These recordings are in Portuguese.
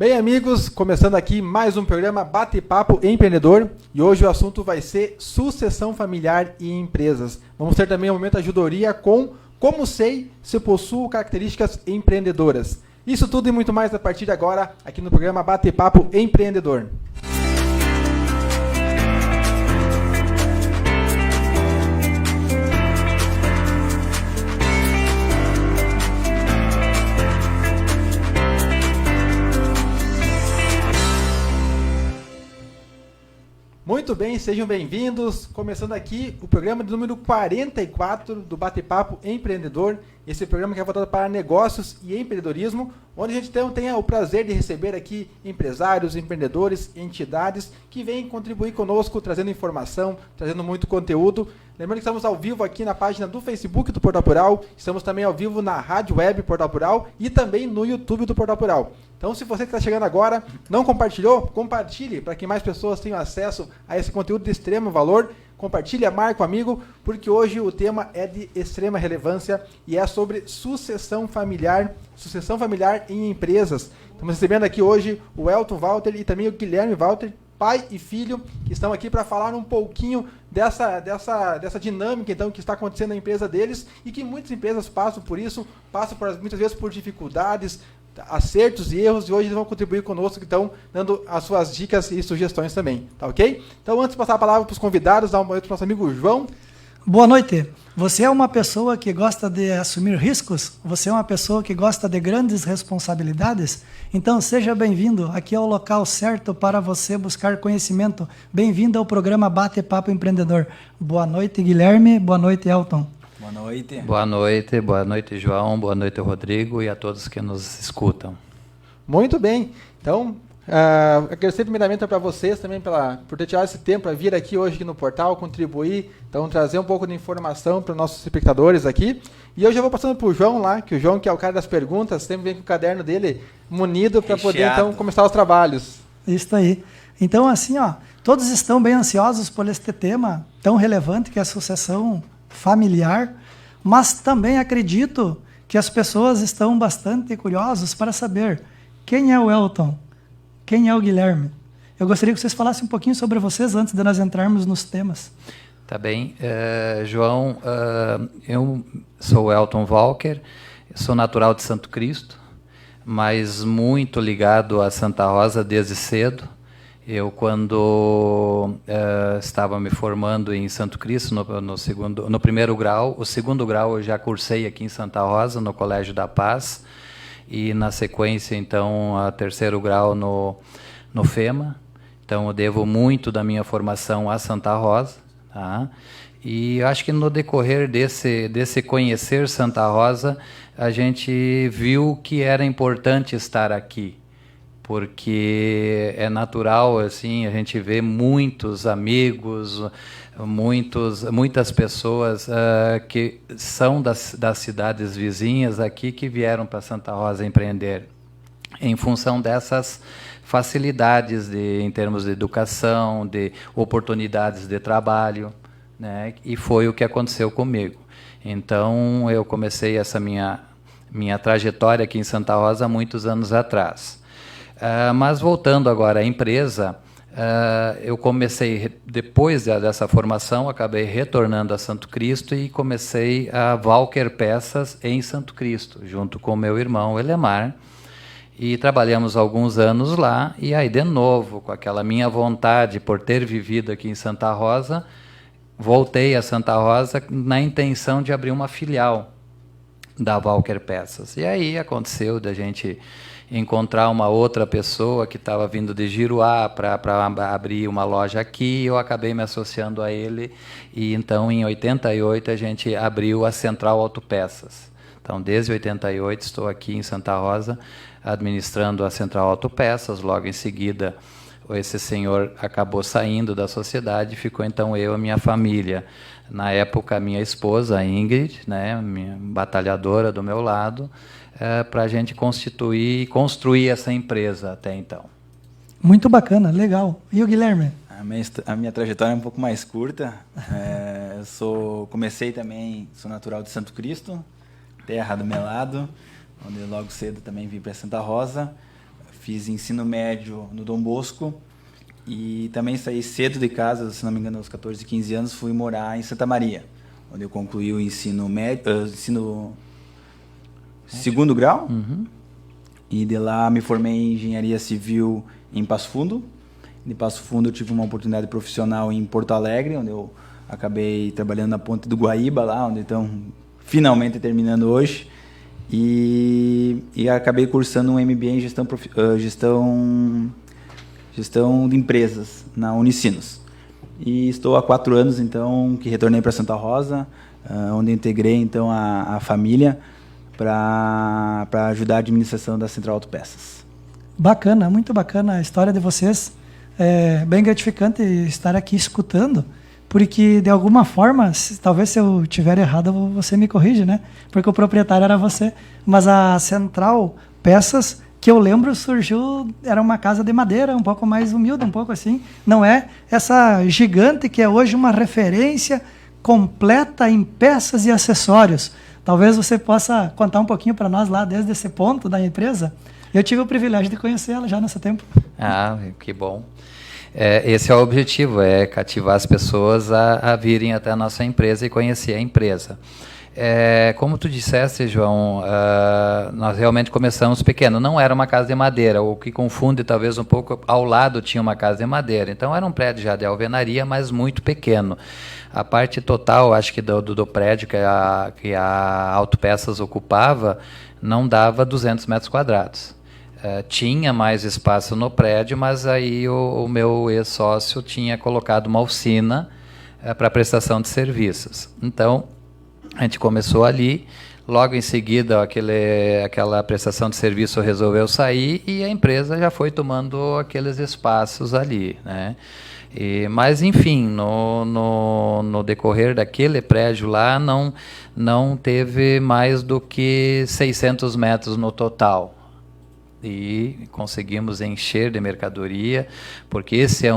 Bem, amigos, começando aqui mais um programa Bate-Papo Empreendedor e hoje o assunto vai ser sucessão familiar e empresas. Vamos ter também um momento de ajudoria com como sei se possuo características empreendedoras. Isso tudo e muito mais a partir de agora aqui no programa Bate-Papo Empreendedor. Muito bem, sejam bem-vindos. Começando aqui o programa de número 44 do Bate-Papo Empreendedor. Esse programa que é voltado para negócios e empreendedorismo, onde a gente tem o prazer de receber aqui empresários, empreendedores, entidades que vêm contribuir conosco, trazendo informação, trazendo muito conteúdo. Lembrando que estamos ao vivo aqui na página do Facebook do Portal Plural, estamos também ao vivo na Rádio Web Portal Plural e também no YouTube do Portal Plural. Então, se você que está chegando agora não compartilhou, compartilhe para que mais pessoas tenham acesso a esse conteúdo de extremo valor. Compartilhe, marque um amigo, porque hoje o tema é de extrema relevância e é sobre sucessão familiar em empresas. Estamos recebendo aqui hoje o Elton Walter e também o Guilherme Walter, pai e filho, que estão aqui para falar um pouquinho dessa dinâmica então, que está acontecendo na empresa deles e que muitas empresas passam por isso, muitas vezes por dificuldades, acertos e erros, e hoje eles vão contribuir conosco, que estão dando as suas dicas e sugestões também, tá ok? Então, antes de passar a palavra para os convidados, dar uma boa noite para o nosso amigo João. Boa noite. Você é uma pessoa que gosta de assumir riscos? Você é uma pessoa que gosta de grandes responsabilidades? Então, seja bem-vindo. Aqui é o local certo para você buscar conhecimento. Bem-vindo ao programa Bate-Papo Empreendedor. Boa noite, Guilherme. Boa noite, Elton. Boa noite. Boa noite, João. Boa noite, Rodrigo, e a todos que nos escutam. Muito bem. Então, agradecer primeiramente para vocês também por ter tirado esse tempo para vir aqui hoje aqui no portal, contribuir, então trazer um pouco de informação para os nossos espectadores aqui. E eu já vou passando para o João lá, que o João, que é o cara das perguntas, sempre vem com o caderno dele munido para poder então começar os trabalhos. Isso aí. Então, assim, todos estão bem ansiosos por este tema tão relevante que é a sucessão familiar, mas também acredito que as pessoas estão bastante curiosas para saber quem é o Elton, quem é o Guilherme. Eu gostaria que vocês falassem um pouquinho sobre vocês antes de nós entrarmos nos temas. Tá bem. João, eu sou o Elton Walker, sou natural de Santo Cristo, mas muito ligado a Santa Rosa desde cedo. Eu, quando estava me formando em Santo Cristo, no primeiro grau, o segundo grau eu já cursei aqui em Santa Rosa, no Colégio da Paz, e na sequência, então, a terceiro grau no FEMA. Então, eu devo muito da minha formação a Santa Rosa, tá? E eu acho que no decorrer desse conhecer Santa Rosa, a gente viu que era importante estar aqui, porque é natural, assim, a gente vê muitos amigos, muitas pessoas que são das cidades vizinhas aqui que vieram para Santa Rosa empreender em função dessas facilidades em termos de educação, de oportunidades de trabalho, né? E foi o que aconteceu comigo. Então, eu comecei essa minha trajetória aqui em Santa Rosa há muitos anos atrás. Mas voltando agora à empresa, eu comecei, depois dessa formação, acabei retornando a Santo Cristo e comecei a Walker Peças em Santo Cristo, junto com meu irmão Elemar, e trabalhamos alguns anos lá, e aí de novo, com aquela minha vontade por ter vivido aqui em Santa Rosa, voltei a Santa Rosa na intenção de abrir uma filial da Walker Peças. E aí aconteceu da gente encontrar uma outra pessoa que estava vindo de Giruá para abrir uma loja aqui, eu acabei me associando a ele, e então em 88 a gente abriu a Central Autopeças. Então, desde 88 estou aqui em Santa Rosa administrando a Central Autopeças. Logo em seguida, esse senhor acabou saindo da sociedade, ficou então eu e a minha família. Na época, a minha esposa, a Ingrid, né, minha batalhadora do meu lado, para a gente construir essa empresa até então. Muito bacana, legal. E o Guilherme? A minha trajetória é um pouco mais curta. Comecei também, sou natural de Santo Cristo, terra do Melado, onde logo cedo também vim para Santa Rosa. fiz ensino médio no Dom Bosco e também saí cedo de casa, se não me engano, aos 14, 15 anos, fui morar em Santa Maria, onde eu concluí o ensino médio, ensino segundo grau. E de lá me formei em engenharia civil em Passo Fundo. De Passo Fundo eu tive uma oportunidade profissional em Porto Alegre, onde eu acabei trabalhando na Ponte do Guaíba, lá onde estão finalmente terminando hoje. E acabei cursando um MBA em gestão de empresas na Unicinos. E estou há 4 anos, então, que retornei para Santa Rosa, onde integrei, então, a família para ajudar a administração da Central Autopeças. Bacana, muito bacana a história de vocês. É bem gratificante estar aqui escutando, porque de alguma forma, talvez se eu tiver errado, você me corrige, né? Porque o proprietário era você. Mas a Central Peças, que eu lembro, surgiu, era uma casa de madeira, um pouco mais humilde, um pouco assim. Não é essa gigante que é hoje uma referência completa em peças e acessórios. Talvez você possa contar um pouquinho para nós lá, desde esse ponto da empresa. Eu tive o privilégio de conhecê-la já nesse tempo. Ah, que bom. Esse é o objetivo, é cativar as pessoas a virem até a nossa empresa e conhecer a empresa. Como tu disseste, João, nós realmente começamos pequeno. Não era uma casa de madeira, o que confunde talvez um pouco, ao lado tinha uma casa de madeira. Então era um prédio já de alvenaria, mas muito pequeno. A parte total, acho que do prédio que a Autopeças ocupava, não dava 200 metros quadrados. Tinha mais espaço no prédio, mas aí o meu ex-sócio tinha colocado uma oficina para prestação de serviços. Então, a gente começou ali, logo em seguida aquela prestação de serviço resolveu sair e a empresa já foi tomando aqueles espaços ali, né? Mas, enfim, no decorrer daquele prédio lá, não teve mais do que 600 metros no total. E conseguimos encher de mercadoria, porque esse é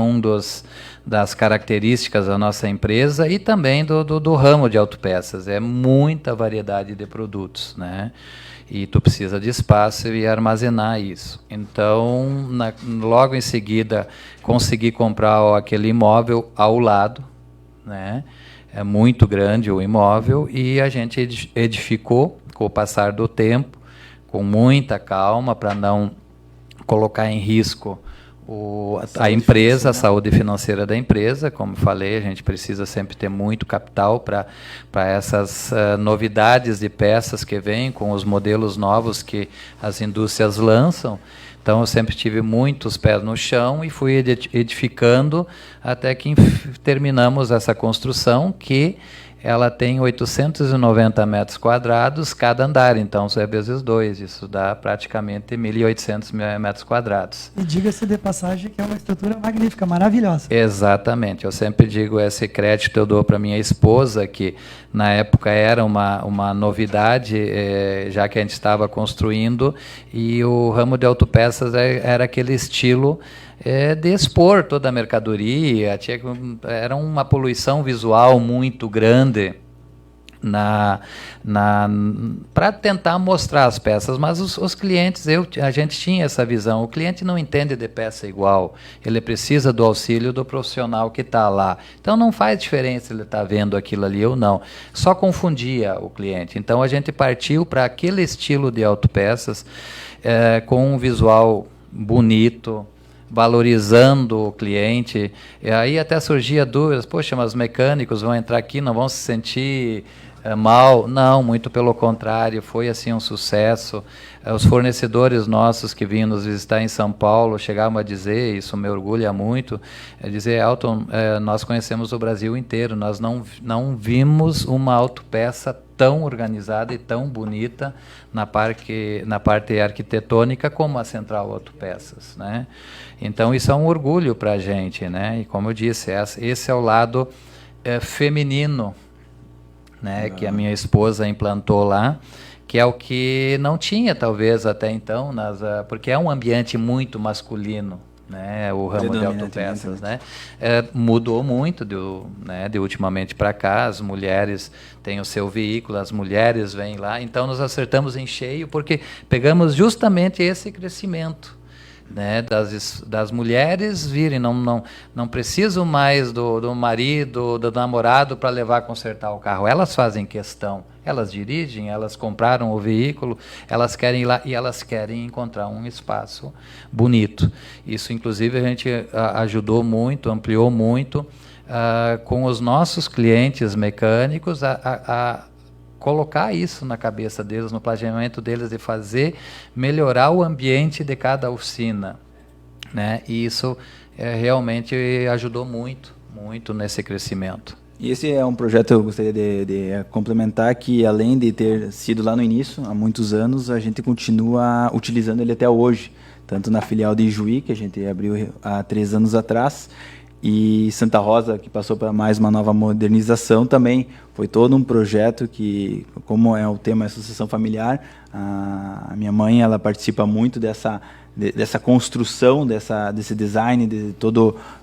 das características da nossa empresa e também do ramo de autopeças. É muita variedade de produtos, né? E tu precisa de espaço e armazenar isso. Então, logo em seguida, consegui comprar aquele imóvel ao lado, né? É muito grande o imóvel e a gente edificou com o passar do tempo, com muita calma, para não colocar em risco a empresa, a saúde financeira da empresa. Como falei, a gente precisa sempre ter muito capital para essas novidades de peças que vêm, com os modelos novos que as indústrias lançam. Então, eu sempre tive muitos pés no chão e fui edificando até que terminamos essa construção, que ela tem 890 metros quadrados cada andar, então isso é vezes 2, isso dá praticamente 1.800 metros quadrados. E diga-se de passagem que é uma estrutura magnífica, maravilhosa. Exatamente, eu sempre digo, esse crédito eu dou para minha esposa, que na época era uma novidade, já que a gente estava construindo, e o ramo de autopeças era aquele estilo de expor toda a mercadoria, era uma poluição visual muito grande para tentar mostrar as peças, mas os clientes, a gente tinha essa visão, o cliente não entende de peça igual, ele precisa do auxílio do profissional que está lá, então não faz diferença ele estar vendo aquilo ali ou não, só confundia o cliente. Então a gente partiu para aquele estilo de autopeças, com um visual bonito, valorizando o cliente. E aí até surgia dúvidas, poxa, mas os mecânicos vão entrar aqui, não vão se sentir mal? Não, muito pelo contrário, foi assim um sucesso. Os fornecedores nossos que vinham nos visitar em São Paulo chegavam a dizer, isso me orgulha muito, dizer, Elton, nós conhecemos o Brasil inteiro, nós não vimos uma autopeça tão organizada e tão bonita na parte arquitetônica como a Central Autopeças, né? Então isso é um orgulho para a gente, né? E como eu disse, esse é o lado feminino, né? Que a minha esposa implantou lá, que é o que não tinha talvez até então, porque é um ambiente muito masculino, né? O ramo de autopeças, né? Mudou muito de ultimamente para cá. As mulheres têm o seu veículo, as mulheres vêm lá, então nós acertamos em cheio, porque pegamos justamente esse crescimento. né, das mulheres virem, não preciso mais do marido, do namorado para levar a consertar o carro. Elas fazem questão, elas dirigem, elas compraram o veículo, elas querem ir lá e elas querem encontrar um espaço bonito. Isso, inclusive, a gente ajudou muito, ampliou muito com os nossos clientes mecânicos a colocar isso na cabeça deles, no planejamento deles, de melhorar o ambiente de cada oficina, né? E isso realmente ajudou muito nesse crescimento. E esse é um projeto que eu gostaria de complementar, que além de ter sido lá no início, há muitos anos, a gente continua utilizando ele até hoje, tanto na filial de Ijuí, que a gente abriu há 3 anos atrás, e Santa Rosa, que passou para mais uma nova modernização também. Foi todo um projeto que, como é o tema Associação Familiar, a minha mãe ela participa muito dessa construção, desse design,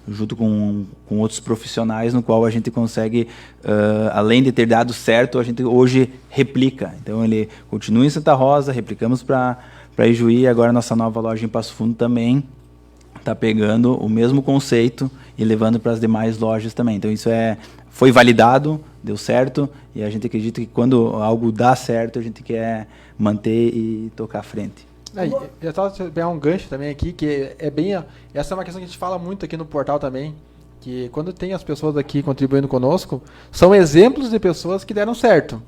junto com outros profissionais, no qual a gente consegue, além de ter dado certo, a gente hoje replica. Então ele continua em Santa Rosa, replicamos para Ijuí, agora a nossa nova loja em Passo Fundo também está pegando o mesmo conceito e levando para as demais lojas também. Então isso foi validado, deu certo, e a gente acredita que quando algo dá certo, a gente quer manter e tocar à frente. Eu estava pegar um gancho também aqui, que essa é uma questão que a gente fala muito aqui no portal também, que quando tem as pessoas aqui contribuindo conosco, são exemplos de pessoas que deram certo.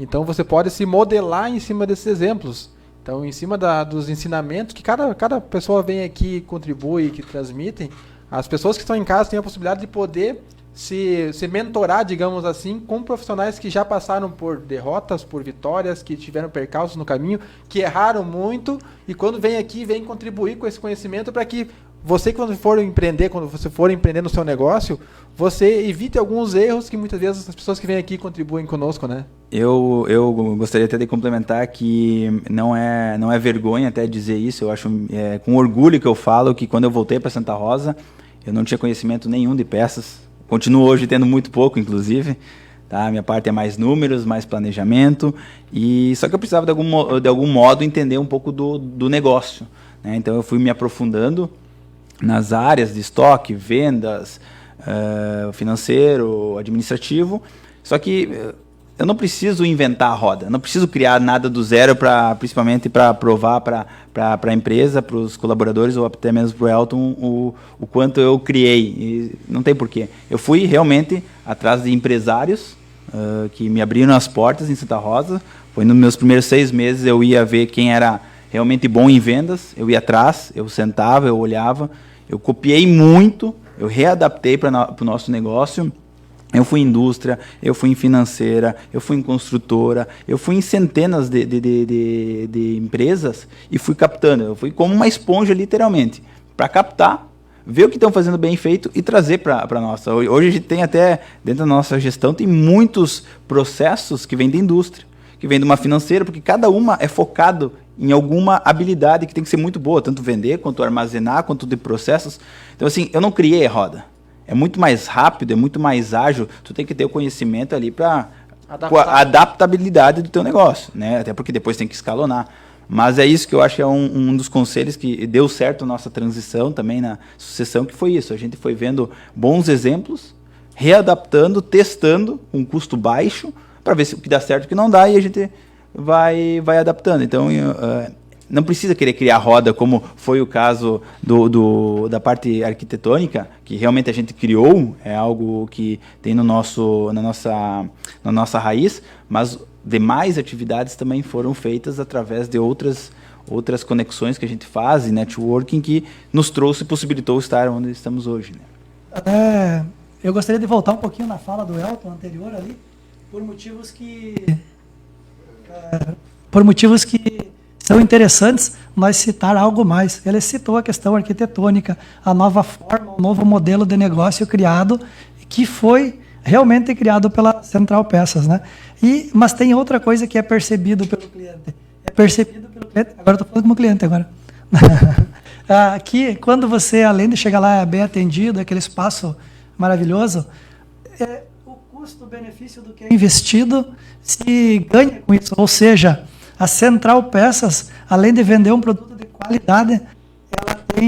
Então você pode se modelar em cima desses exemplos. Então, em cima dos ensinamentos que cada pessoa vem aqui, contribui, que transmitem, as pessoas que estão em casa têm a possibilidade de poder se mentorar, digamos assim, com profissionais que já passaram por derrotas, por vitórias, que tiveram percalços no caminho, que erraram muito, e quando vem aqui, vem contribuir com esse conhecimento para que você, quando você for empreender no seu negócio, você evite alguns erros que muitas vezes as pessoas que vêm aqui contribuem conosco, né? Eu gostaria até de complementar que não é vergonha até dizer isso. Eu acho com orgulho que eu falo que quando eu voltei para Santa Rosa, eu não tinha conhecimento nenhum de peças. Continuo hoje tendo muito pouco, inclusive. Tá? Minha parte é mais números, mais planejamento. Só que eu precisava de algum modo entender um pouco do negócio, né? Então eu fui me aprofundando nas áreas de estoque, vendas, financeiro, administrativo. Só que eu não preciso inventar a roda, não preciso criar nada do zero, principalmente para provar para a empresa, para os colaboradores ou até mesmo para o Elton o quanto eu criei. E não tem porquê. Eu fui realmente atrás de empresários que me abriram as portas em Santa Rosa. Foi nos meus primeiros 6 meses, eu ia ver quem era realmente bom em vendas, eu ia atrás, eu sentava, eu olhava, eu copiei muito, eu readaptei para o nosso negócio. Eu fui em indústria, eu fui em financeira, eu fui em construtora, eu fui em centenas de empresas e fui captando. Eu fui como uma esponja, literalmente, para captar, ver o que estão fazendo bem feito e trazer para a nossa. Hoje a gente tem até, dentro da nossa gestão, tem muitos processos que vêm da indústria, que vêm de uma financeira, porque cada uma é focado em alguma habilidade que tem que ser muito boa, tanto vender, quanto armazenar, quanto de processos. Então, assim, eu não criei a roda. É muito mais rápido, é muito mais ágil. Tu tem que ter o conhecimento ali para a adaptabilidade do teu negócio, né? Até porque depois tem que escalonar. Mas é isso que eu acho que é um dos conselhos que deu certo a nossa transição também na sucessão, que foi isso. A gente foi vendo bons exemplos, readaptando, testando um custo baixo, para ver se o que dá certo e o que não dá, e a gente vai adaptando. Então, não precisa querer criar roda, como foi o caso da parte arquitetônica, que realmente a gente criou, é algo que tem na nossa raiz, mas demais atividades também foram feitas através de outras conexões que a gente faz, networking, que nos possibilitou estar onde estamos hoje, né? Eu gostaria de voltar um pouquinho na fala do Elton anterior ali, por motivos que são interessantes nós citar algo mais. Ele citou a questão arquitetônica, a nova forma, o novo modelo de negócio criado, que foi realmente criado pela Central Peças, né? Mas tem outra coisa que é percebido pelo cliente. Agora estou falando como cliente agora. Que quando você, além de chegar lá bem atendido, aquele espaço maravilhoso, o custo-benefício do que é investido se ganha com isso. Ou seja, a Central Peças, além de vender um produto de qualidade, ela tem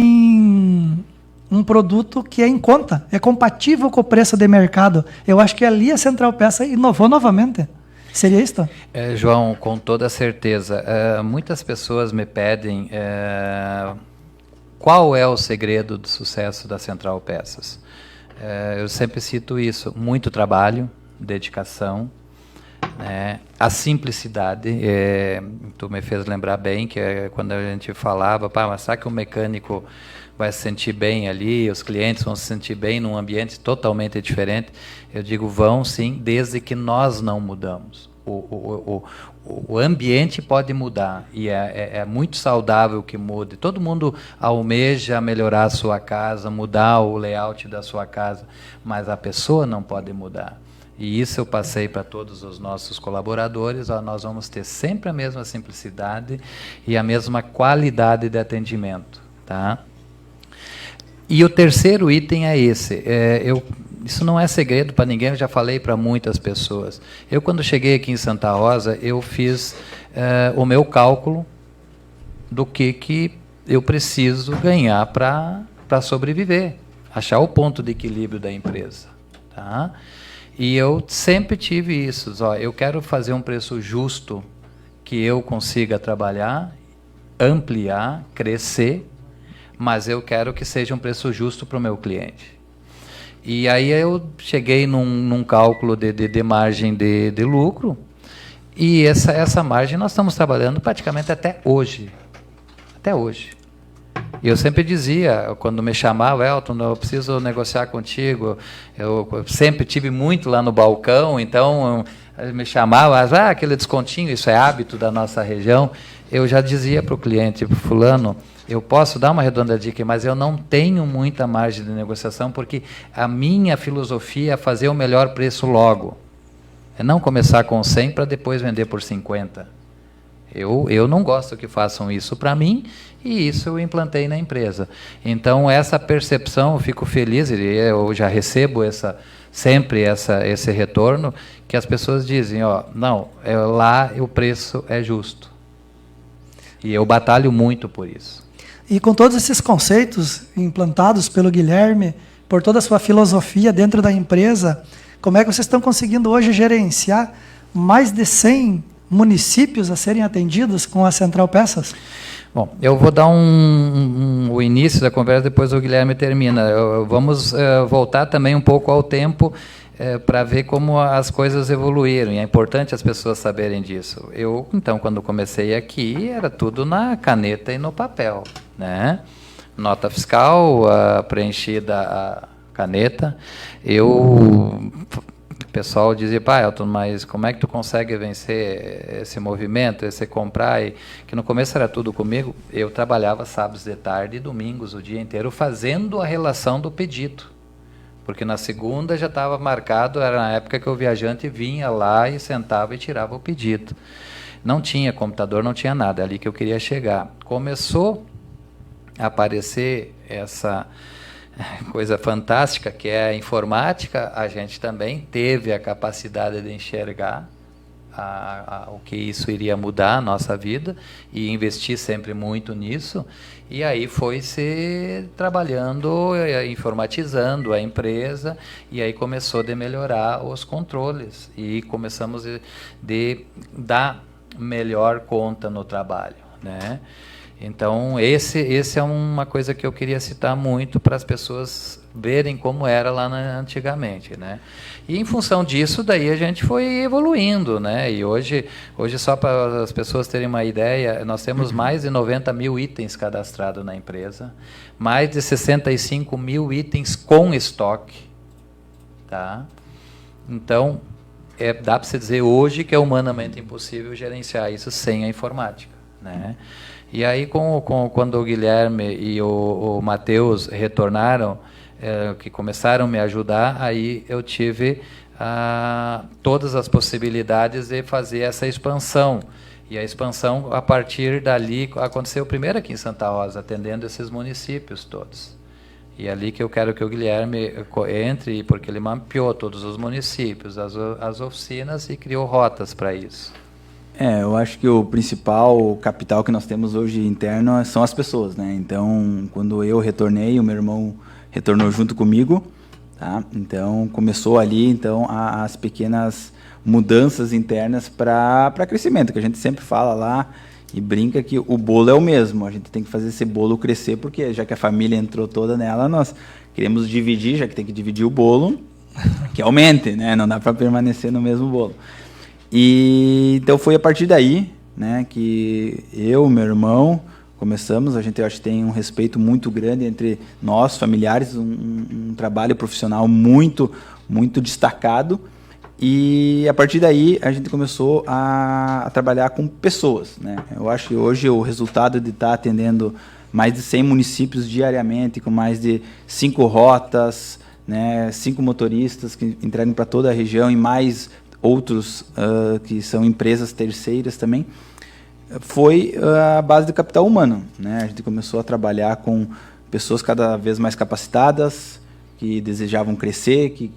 um produto que é em conta, é compatível com o preço de mercado. Eu acho que ali a Central Peça inovou novamente. Seria isso? João, com toda certeza. Muitas pessoas me pedem qual é o segredo do sucesso da Central Peças. Eu sempre cito isso: muito trabalho, dedicação, né? A simplicidade. Tu me fez lembrar bem que quando a gente falava, mas será que o mecânico vai se sentir bem ali, os clientes vão se sentir bem num ambiente totalmente diferente? Eu digo, vão sim, desde que nós não mudamos. O ambiente pode mudar e é muito saudável que mude. Todo mundo almeja melhorar a sua casa, mudar o layout da sua casa, mas a pessoa não pode mudar. E isso eu passei para todos os nossos colaboradores. Nós vamos ter sempre a mesma simplicidade e a mesma qualidade de atendimento, tá? E o terceiro item é esse. Isso não é segredo para ninguém, eu já falei para muitas pessoas. Eu, quando cheguei aqui em Santa Rosa, eu fiz o meu cálculo do que eu preciso ganhar para sobreviver, achar o ponto de equilíbrio da empresa, tá? E eu sempre tive isso. Eu quero fazer um preço justo, que eu consiga trabalhar, ampliar, crescer, mas eu quero que seja um preço justo para o meu cliente. E aí eu cheguei num cálculo de margem de lucro, e essa margem nós estamos trabalhando praticamente até hoje. Até hoje. E eu sempre dizia, quando me chamava, Elton, eu preciso negociar contigo. Eu sempre tive muito lá no balcão, então me chamava, aquele descontinho, isso é hábito da nossa região. Eu já dizia para o cliente, fulano, eu posso dar uma redondadinha aqui, mas eu não tenho muita margem de negociação, porque a minha filosofia é fazer o melhor preço logo. É não começar com 100 para depois vender por 50. Eu não gosto que façam isso para mim, e isso eu implantei na empresa. Então, essa percepção, eu fico feliz, e eu já recebo sempre esse retorno, que as pessoas dizem, não, lá o preço é justo. E eu batalho muito por isso. E com todos esses conceitos implantados pelo Guilherme, por toda a sua filosofia dentro da empresa, como é que vocês estão conseguindo hoje gerenciar mais de 100 municípios a serem atendidos com a Central Peças? Bom, eu vou dar o início da conversa, depois o Guilherme termina. Vamos voltar também um pouco ao tempo para ver como as coisas evoluíram, e é importante as pessoas saberem disso. Então, quando comecei aqui, era tudo na caneta e no papel, né? Nota fiscal, preenchida a caneta. O pessoal dizia, Elton, mas como é que tu consegue vencer esse movimento, esse comprar? Que no começo era tudo comigo. Eu trabalhava sábados de tarde e domingos o dia inteiro fazendo a relação do pedido. Porque na segunda já estava marcado, era na época que o viajante vinha lá e sentava e tirava o pedido. Não tinha computador, não tinha nada, é ali que eu queria chegar. Começou a aparecer essa coisa fantástica que é a informática. A gente também teve a capacidade de enxergar o que isso iria mudar a nossa vida e investir sempre muito nisso. E aí foi se trabalhando, informatizando a empresa, e aí começou a melhorar os controles e começamos de dar melhor conta no trabalho, né? Então, esse é uma coisa que eu queria citar muito para as pessoas verem como era lá antigamente, né? E em função disso, daí a gente foi evoluindo, né? E hoje só para as pessoas terem uma ideia, nós temos mais de 90 mil itens cadastrados na empresa, mais de 65 mil itens com estoque, tá? Então, dá para se dizer hoje que é humanamente impossível gerenciar isso sem a informática, né? E aí, quando o Guilherme e o Matheus retornaram, que começaram a me ajudar, aí eu tive todas as possibilidades de fazer essa expansão. E a expansão, a partir dali, aconteceu primeiro aqui em Santa Rosa, atendendo esses municípios todos. E é ali que eu quero que o Guilherme entre, porque ele mapeou todos os municípios, as oficinas, e criou rotas para isso. Eu acho que o principal capital que nós temos hoje interno são as pessoas, né? Então, quando eu retornei, o meu irmão retornou junto comigo, tá? Então começou ali então as pequenas mudanças internas para crescimento, que a gente sempre fala lá e brinca que o bolo é o mesmo, a gente tem que fazer esse bolo crescer, porque já que a família entrou toda nela, nós queremos dividir, já que tem que dividir o bolo, que aumente, né? Não dá para permanecer no mesmo bolo. E então foi a partir daí, né, que eu, meu irmão, começamos. A gente, eu acho que tem um respeito muito grande entre nós, familiares, um trabalho profissional muito destacado. E a partir daí a gente começou a trabalhar com pessoas, né? Eu acho que hoje o resultado de estar atendendo mais de 100 municípios diariamente, com mais de 5 rotas, né, 5 motoristas que entregam para toda a região e mais outros que são empresas terceiras também, foi a base do capital humano, né? A gente começou a trabalhar com pessoas cada vez mais capacitadas, que desejavam crescer, que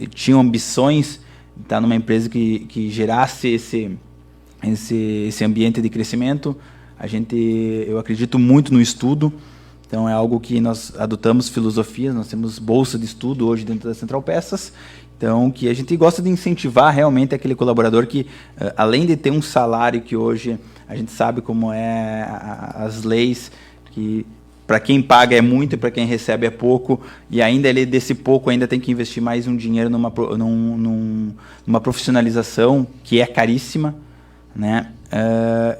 tinham ambições de estar numa empresa que gerasse esse ambiente de crescimento. Eu acredito muito no estudo, então é algo que nós adotamos filosofias, nós temos bolsa de estudo hoje dentro da Central Peças, então que a gente gosta de incentivar realmente aquele colaborador que, além de ter um salário que hoje a gente sabe como é as leis, que para quem paga é muito e para quem recebe é pouco, e ainda ele desse pouco ainda tem que investir mais um dinheiro numa profissionalização que é caríssima, né?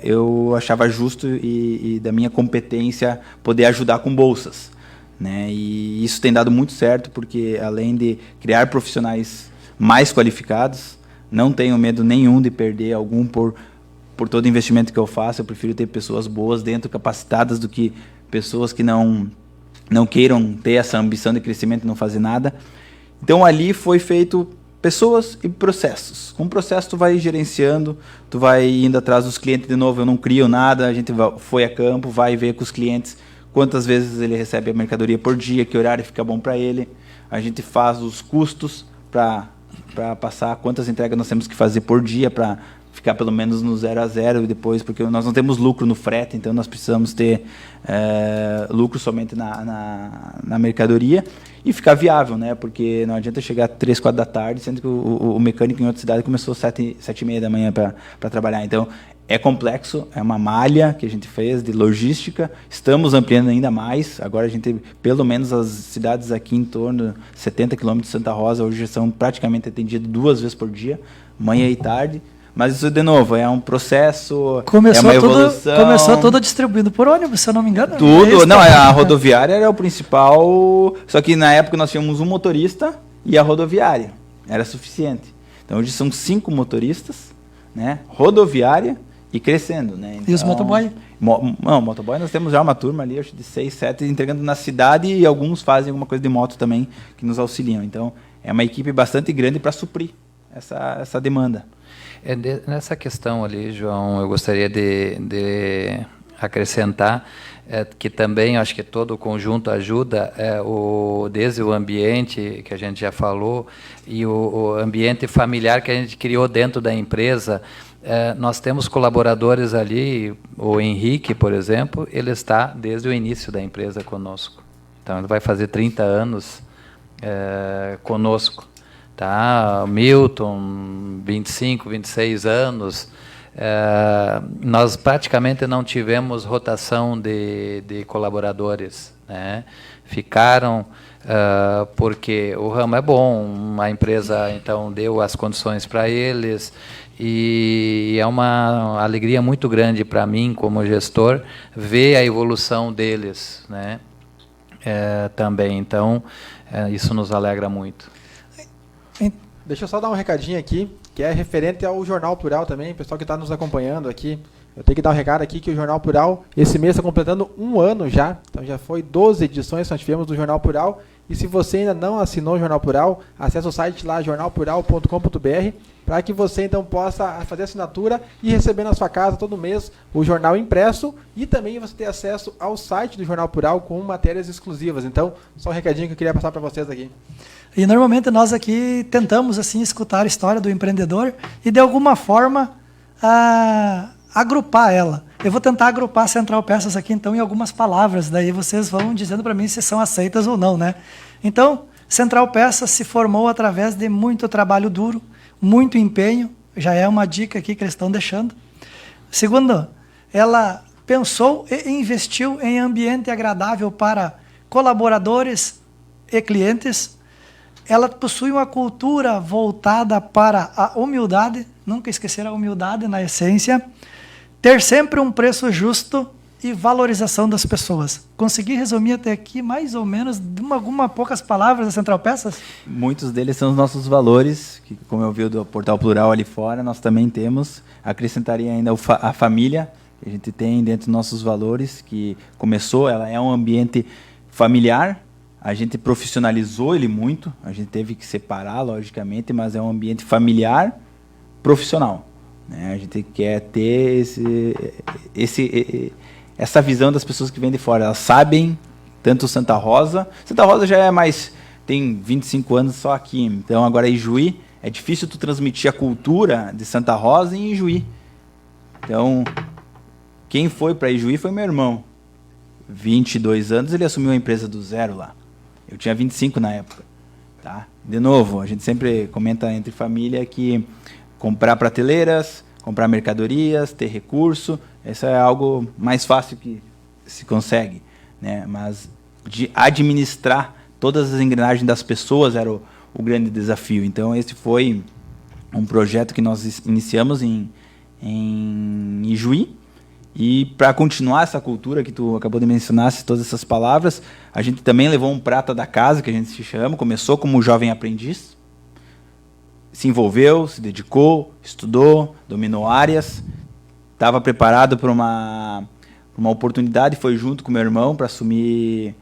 Eu achava justo e da minha competência poder ajudar com bolsas, né? E isso tem dado muito certo, porque além de criar profissionais mais qualificados, não tenho medo nenhum de perder algum por todo investimento que eu faço. Eu prefiro ter pessoas boas dentro, capacitadas, do que pessoas que não queiram ter essa ambição de crescimento e não fazer nada. Então ali foi feito pessoas e processos. Com o processo tu vai gerenciando, tu vai indo atrás dos clientes de novo. Eu não crio nada, a gente foi a campo, vai ver com os clientes quantas vezes ele recebe a mercadoria por dia, que horário fica bom para ele. A gente faz os custos para passar quantas entregas nós temos que fazer por dia para ficar pelo menos no 0 a 0 e depois, porque nós não temos lucro no frete, então nós precisamos ter lucro somente na mercadoria e ficar viável, né? Porque não adianta chegar 3, 4 da tarde, sendo que o mecânico em outra cidade começou 7h30 da manhã para trabalhar. Então é complexo, é uma malha que a gente fez de logística, estamos ampliando ainda mais. Agora a gente, pelo menos as cidades aqui em torno de 70 km de Santa Rosa, hoje são praticamente atendidas 2 vezes por dia, manhã e tarde. Mas isso, de novo, é um processo, é uma evolução. Começou tudo distribuído por ônibus, se eu não me engano. Tudo, não, a rodoviária era o principal, só que na época nós tínhamos um motorista e a rodoviária, era suficiente. Então hoje são 5 motoristas, né, rodoviária e crescendo, né. Então, e os motoboy? Não, motoboy nós temos já uma turma ali, acho de 6, 7, entregando na cidade, e alguns fazem alguma coisa de moto também, que nos auxiliam. Então é uma equipe bastante grande para suprir essa demanda. Nessa questão ali, João, eu gostaria de acrescentar que também acho que todo o conjunto ajuda, desde o ambiente que a gente já falou e o ambiente familiar que a gente criou dentro da empresa. Nós temos colaboradores ali, o Henrique, por exemplo, ele está desde o início da empresa conosco. Então, ele vai fazer 30 anos conosco. Tá? Milton, 25, 26 anos. Nós praticamente não tivemos rotação de colaboradores, né? Ficaram porque o ramo é bom, a empresa então deu as condições para eles, e é uma alegria muito grande para mim como gestor ver a evolução deles, né? Também, então isso nos alegra muito. Deixa eu só dar um recadinho aqui, que é referente ao Jornal Plural também, pessoal que está nos acompanhando aqui. Eu tenho que dar um recado aqui que o Jornal Plural, esse mês está completando 1 ano já. Então já foi 12 edições que nós tivemos do Jornal Plural. E se você ainda não assinou o Jornal Plural, acesse o site lá, jornalplural.com.br, para que você então possa fazer assinatura e receber na sua casa todo mês o jornal impresso, e também você ter acesso ao site do Jornal Plural com matérias exclusivas. Então, só um recadinho que eu queria passar para vocês aqui. E normalmente nós aqui tentamos assim escutar a história do empreendedor e de alguma forma agrupar ela. Eu vou tentar agrupar a Central Peças aqui, então, em algumas palavras. Daí vocês vão dizendo para mim se são aceitas ou não, né? Então, Central Peças se formou através de muito trabalho duro, muito empenho. Já é uma dica aqui que eles estão deixando. Segundo, ela pensou e investiu em ambiente agradável para colaboradores e clientes. Ela possui uma cultura voltada para a humildade, nunca esquecer a humildade na essência, ter sempre um preço justo e valorização das pessoas. Consegui resumir até aqui mais ou menos de algumas poucas palavras da Central Peças? Muitos deles são os nossos valores, que como eu vi do Portal Plural ali fora, nós também temos. Acrescentaria ainda a família, que a gente tem dentro dos nossos valores, que começou, ela é um ambiente familiar. A gente profissionalizou ele muito, a gente teve que separar, logicamente, mas é um ambiente familiar profissional, né? A gente quer ter essa visão das pessoas que vêm de fora. Elas sabem, tanto Santa Rosa já é mais, tem 25 anos só aqui, então agora Ijuí, é difícil tu transmitir a cultura de Santa Rosa em Ijuí. Então, quem foi para Ijuí foi meu irmão. 22 anos, ele assumiu a empresa do zero lá. Eu tinha 25 na época. Tá? De novo, a gente sempre comenta entre família que comprar prateleiras, comprar mercadorias, ter recurso, isso é algo mais fácil que se consegue, né? Mas de administrar todas as engrenagens das pessoas era o grande desafio. Então, esse foi um projeto que nós iniciamos em Ijuí. E para continuar essa cultura que tu acabou de mencionar, todas essas palavras, a gente também levou um prata da casa, que a gente se chama, começou como jovem aprendiz, se envolveu, se dedicou, estudou, dominou áreas, estava preparado para uma oportunidade, foi junto com meu irmão para assumir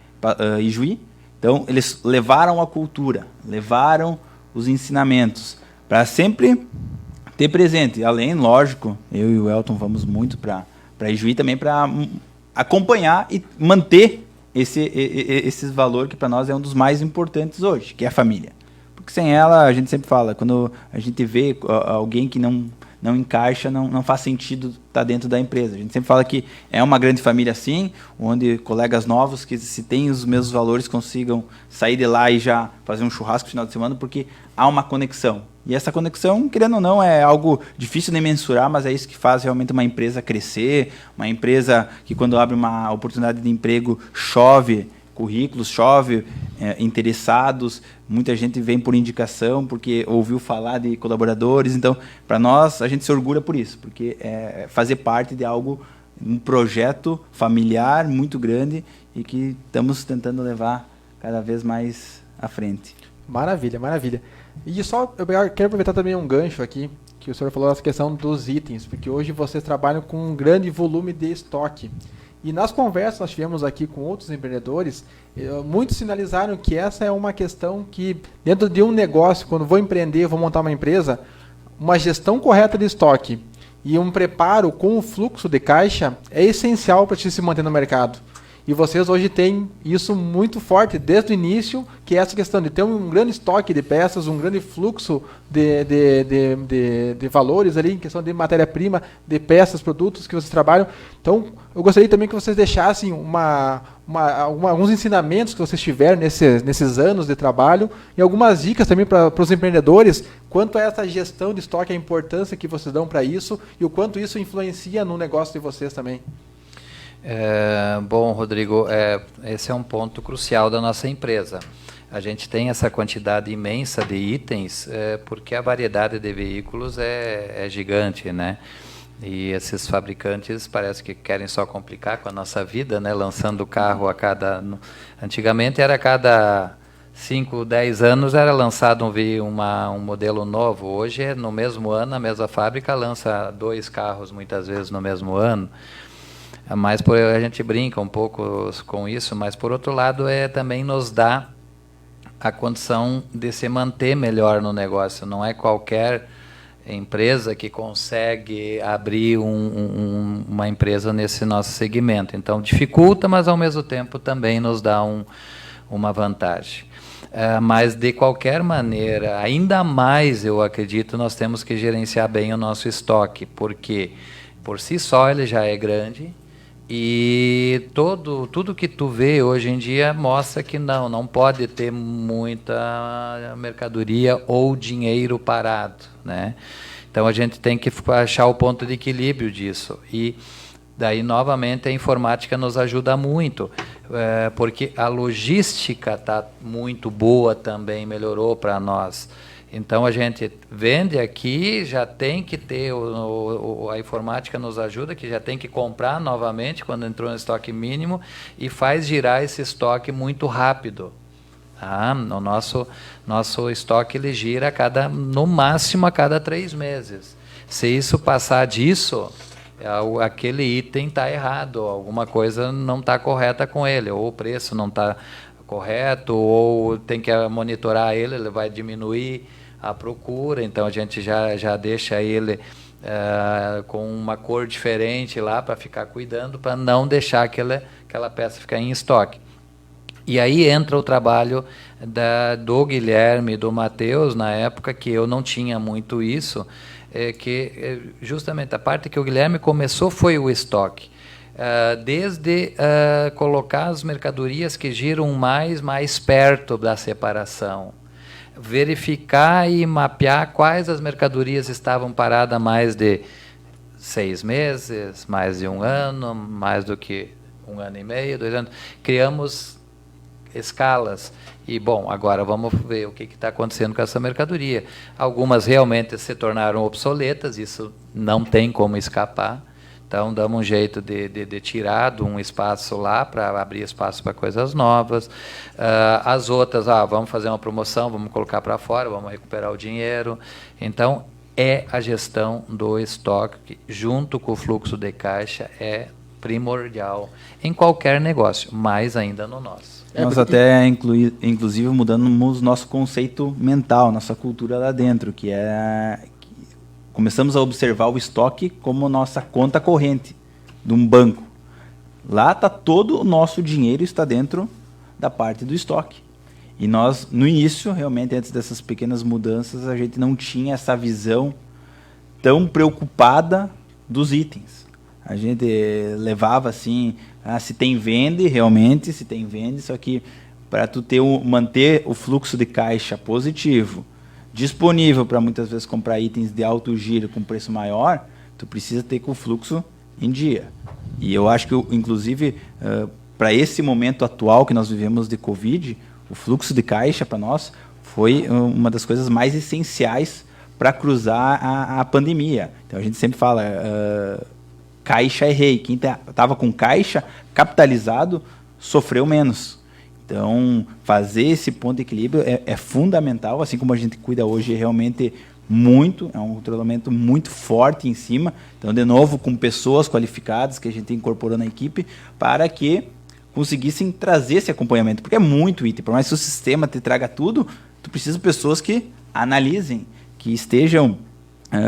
Ijuí. Então, eles levaram a cultura, levaram os ensinamentos, para sempre ter presente. Além, lógico, eu e o Elton vamos muito para Ijuí também para acompanhar e manter esses valores que para nós é um dos mais importantes hoje, que é a família. Porque sem ela, a gente sempre fala, quando a gente vê alguém que não encaixa, não faz sentido estar dentro da empresa. A gente sempre fala que é uma grande família assim, onde colegas novos que se têm os mesmos valores consigam sair de lá e já fazer um churrasco no final de semana, porque há uma conexão. E essa conexão, querendo ou não, é algo difícil de mensurar, mas é isso que faz realmente uma empresa crescer, uma empresa que quando abre uma oportunidade de emprego, chove currículos, chove interessados, muita gente vem por indicação, porque ouviu falar de colaboradores. Então, para nós, a gente se orgulha por isso, porque é fazer parte de algo, um projeto familiar muito grande e que estamos tentando levar cada vez mais à frente. Maravilha, maravilha. E só, eu quero aproveitar também um gancho aqui, que o senhor falou essa questão dos itens, porque hoje vocês trabalham com um grande volume de estoque. E nas conversas que nós tivemos aqui com outros empreendedores, muitos sinalizaram que essa é uma questão que, dentro de um negócio, quando vou empreender, vou montar uma empresa, uma gestão correta de estoque e um preparo com o fluxo de caixa é essencial para se manter no mercado. E vocês hoje têm isso muito forte desde o início, que é essa questão de ter um grande estoque de peças, um grande fluxo de valores ali, em questão de matéria-prima, de peças, produtos que vocês trabalham. Então, eu gostaria também que vocês deixassem alguns ensinamentos que vocês tiveram nesses anos de trabalho e algumas dicas também para os empreendedores quanto a essa gestão de estoque, a importância que vocês dão para isso e o quanto isso influencia no negócio de vocês também. Bom, Rodrigo, esse é um ponto crucial da nossa empresa. A gente tem essa quantidade imensa de itens porque a variedade de veículos é gigante, né? E esses fabricantes parece que querem só complicar com a nossa vida, né? Lançando o carro a cada... Antigamente era a cada 5, 10 anos era lançado um modelo novo. Hoje, no mesmo ano, a mesma fábrica lança 2 carros muitas vezes no mesmo ano. Mas a gente brinca um pouco com isso, mas por outro lado também nos dá a condição de se manter melhor no negócio. Não é qualquer empresa que consegue abrir uma empresa nesse nosso segmento. Então dificulta, mas ao mesmo tempo também nos dá uma vantagem. Mas de qualquer maneira, ainda mais eu acredito, nós temos que gerenciar bem o nosso estoque, porque por si só ele já é grande, e tudo que tu vê hoje em dia mostra que não pode ter muita mercadoria ou dinheiro parado, né? Então a gente tem que achar o ponto de equilíbrio disso. E daí, novamente, a informática nos ajuda muito, porque a logística está muito boa também, melhorou para nós. Então a gente vende aqui, já tem que ter, a informática nos ajuda, que já tem que comprar novamente quando entrou no estoque mínimo e faz girar esse estoque muito rápido. O nosso estoque ele gira no máximo a cada 3 meses. Se isso passar disso, aquele item está errado, alguma coisa não está correta com ele, ou o preço não está correto, ou tem que monitorar ele vai diminuir a procura, então a gente já deixa ele com uma cor diferente lá para ficar cuidando, para não deixar aquela peça ficar em estoque. E aí entra o trabalho do Guilherme e do Matheus, na época que eu não tinha muito isso, que justamente a parte que o Guilherme começou foi o estoque. Desde colocar as mercadorias que giram mais perto da separação, verificar e mapear quais as mercadorias estavam paradas mais de 6 meses, mais de 1 ano, mais do que 1 ano e meio, 2 anos. Criamos escalas. E, bom, agora vamos ver o que está acontecendo com essa mercadoria. Algumas realmente se tornaram obsoletas, isso não tem como escapar. Então, damos um jeito de tirar de um espaço lá para abrir espaço para coisas novas. As outras, vamos fazer uma promoção, vamos colocar para fora, vamos recuperar o dinheiro. Então, a gestão do estoque, junto com o fluxo de caixa, é primordial em qualquer negócio, mais ainda no nosso. Nós até, inclusive, mudamos nosso conceito mental, nossa cultura lá dentro, que é... Começamos a observar o estoque como nossa conta corrente de um banco. Lá está todo o nosso dinheiro, está dentro da parte do estoque. E nós, no início, realmente, antes dessas pequenas mudanças, a gente não tinha essa visão tão preocupada dos itens. A gente levava assim, se tem vende, realmente, se tem vende, só que para tu manter o fluxo de caixa positivo, disponível para muitas vezes comprar itens de alto giro com preço maior, tu precisa ter com o fluxo em dia. E eu acho que, inclusive, para esse momento atual que nós vivemos de Covid, o fluxo de caixa para nós foi uma das coisas mais essenciais para cruzar a pandemia. Então a gente sempre fala, caixa é rei. Quem estava com caixa capitalizado sofreu menos. Então, fazer esse ponto de equilíbrio é fundamental, assim como a gente cuida hoje realmente muito, é um controlamento muito forte em cima. Então, de novo, com pessoas qualificadas que a gente incorporou na equipe para que conseguissem trazer esse acompanhamento, porque é muito item. Por mais que o sistema te traga tudo, tu precisa de pessoas que analisem, que estejam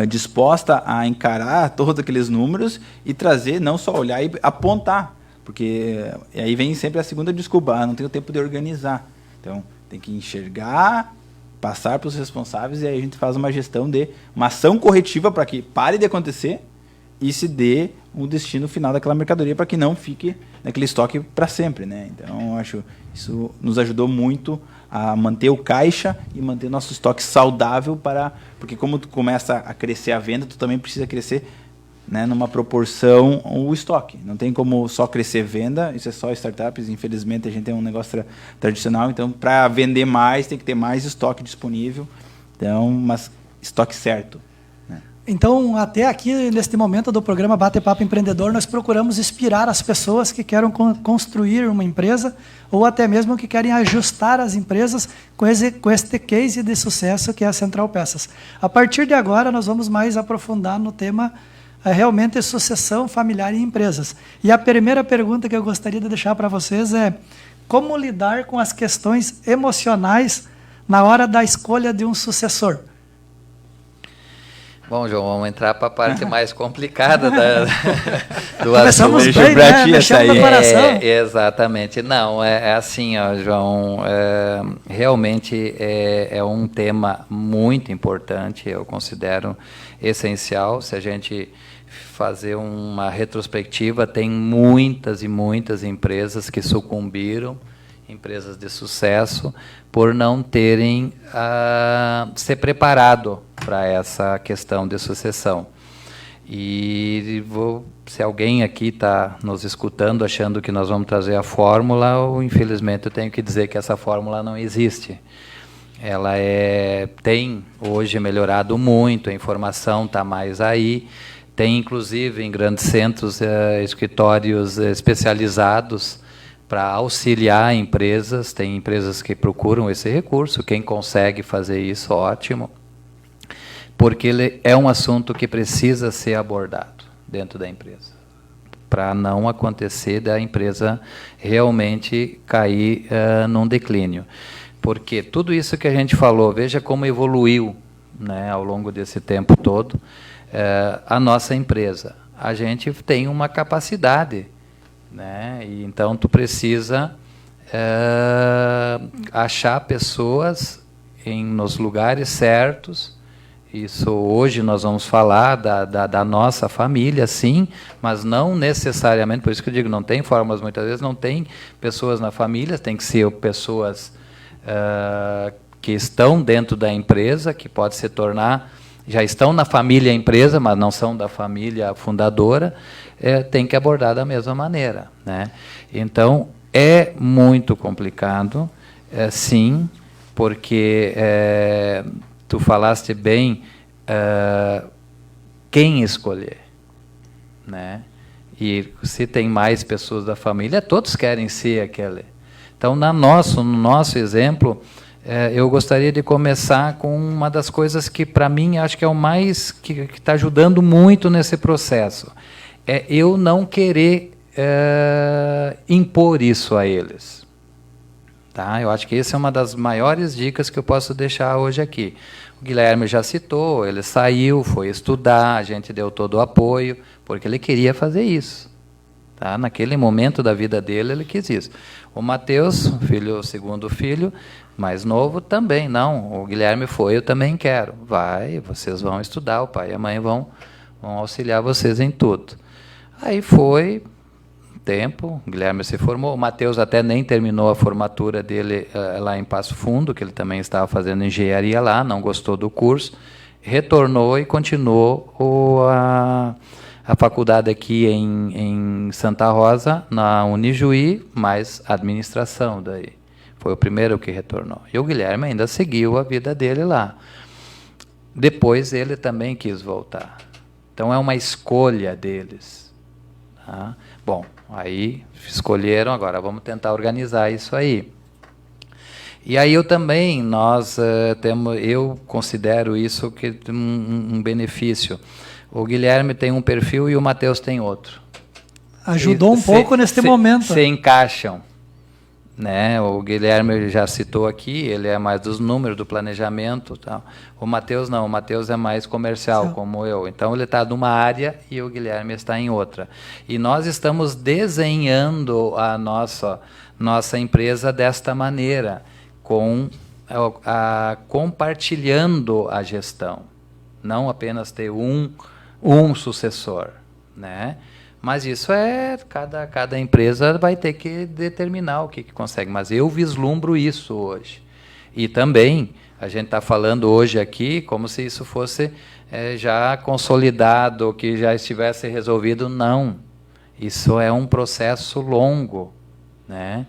dispostas a encarar todos aqueles números e trazer, não só olhar e apontar. Porque aí vem sempre a segunda desculpa, não tenho tempo de organizar. Então, tem que enxergar, passar para os responsáveis, e aí a gente faz uma gestão de uma ação corretiva para que pare de acontecer e se dê um destino final daquela mercadoria para que não fique naquele estoque para sempre, né? Então, eu acho isso nos ajudou muito a manter o caixa e manter nosso estoque saudável, porque como tu começa a crescer a venda, tu também precisa crescer, né, numa proporção o estoque. Não tem como só crescer venda, isso é só startups, infelizmente a gente tem um negócio tradicional, então para vender mais tem que ter mais estoque disponível, então, mas estoque certo. Né? Então, até aqui, neste momento do programa Bate-Papo Empreendedor, nós procuramos inspirar as pessoas que querem construir uma empresa ou até mesmo que querem ajustar as empresas com este case de sucesso que é a Central Peças. A partir de agora, nós vamos mais aprofundar no tema realmente sucessão familiar em empresas. E a primeira pergunta que eu gostaria de deixar para vocês é: como lidar com as questões emocionais na hora da escolha de um sucessor? Bom, João, vamos entrar para a parte mais complicada do Começamos assunto. bem, né? Mexendo no coração. Exatamente. Não, é assim, João, realmente é um tema muito importante, eu considero essencial. Se a gente fazer uma retrospectiva, tem muitas e muitas empresas que sucumbiram, empresas de sucesso, por não terem se preparado para essa questão de sucessão. E se alguém aqui está nos escutando achando que nós vamos trazer a fórmula, infelizmente eu tenho que dizer que essa fórmula não existe. Ela tem hoje melhorado muito, a informação está mais aí, tem inclusive em grandes centros escritórios especializados para auxiliar empresas, tem empresas que procuram esse recurso, quem consegue fazer isso, ótimo, porque ele é um assunto que precisa ser abordado dentro da empresa, para não acontecer da empresa realmente cair num declínio. Porque tudo isso que a gente falou, veja como evoluiu, né, ao longo desse tempo todo, a nossa empresa. A gente tem uma capacidade, né, e então tu precisa achar pessoas nos lugares certos. Isso hoje nós vamos falar da nossa família, sim, mas não necessariamente, por isso que eu digo, não tem fórmulas, muitas vezes não tem pessoas na família, tem que ser pessoas que estão dentro da empresa, que pode se tornar, já estão na família empresa, mas não são da família fundadora, tem que abordar da mesma maneira, né? Então, é muito complicado, sim, porque tu falaste bem quem escolher, né? E se tem mais pessoas da família, todos querem ser aquele. Então, no nosso exemplo, eu gostaria de começar com uma das coisas que, para mim, acho que é o mais que está ajudando muito nesse processo. É eu não querer impor isso a eles. Tá? Eu acho que essa é uma das maiores dicas que eu posso deixar hoje aqui. O Guilherme já citou, ele saiu, foi estudar, a gente deu todo o apoio, porque ele queria fazer isso. Tá? Naquele momento da vida dele, ele quis isso. O Matheus, o segundo filho, mais novo, também. Não, o Guilherme foi, eu também quero. Vai, vocês vão estudar, o pai e a mãe vão auxiliar vocês em tudo. Aí foi tempo, o Guilherme se formou, o Matheus até nem terminou a formatura dele lá em Passo Fundo, que ele também estava fazendo engenharia lá, não gostou do curso, retornou e continuou a faculdade aqui em Santa Rosa, na Unijuí, mais administração daí. Foi o primeiro que retornou. E o Guilherme ainda seguiu a vida dele lá. Depois ele também quis voltar. Então é uma escolha deles. Tá? Bom, aí escolheram, agora vamos tentar organizar isso aí. E aí eu também, eu considero isso que um benefício. O Guilherme tem um perfil e o Matheus tem outro. Ajudou um pouco neste momento. Se encaixam. Né? O Guilherme já citou aqui, ele é mais dos números, do planejamento. Tal. O Matheus não, o Matheus é mais comercial, como eu. Então ele está numa área e o Guilherme está em outra. E nós estamos desenhando a nossa empresa desta maneira, compartilhando a gestão. Não apenas ter um sucessor, né? Mas isso cada empresa vai ter que determinar o que consegue. Mas eu vislumbro isso hoje. E também, a gente está falando hoje aqui como se isso fosse já consolidado, que já estivesse resolvido. Não. Isso é um processo longo, né?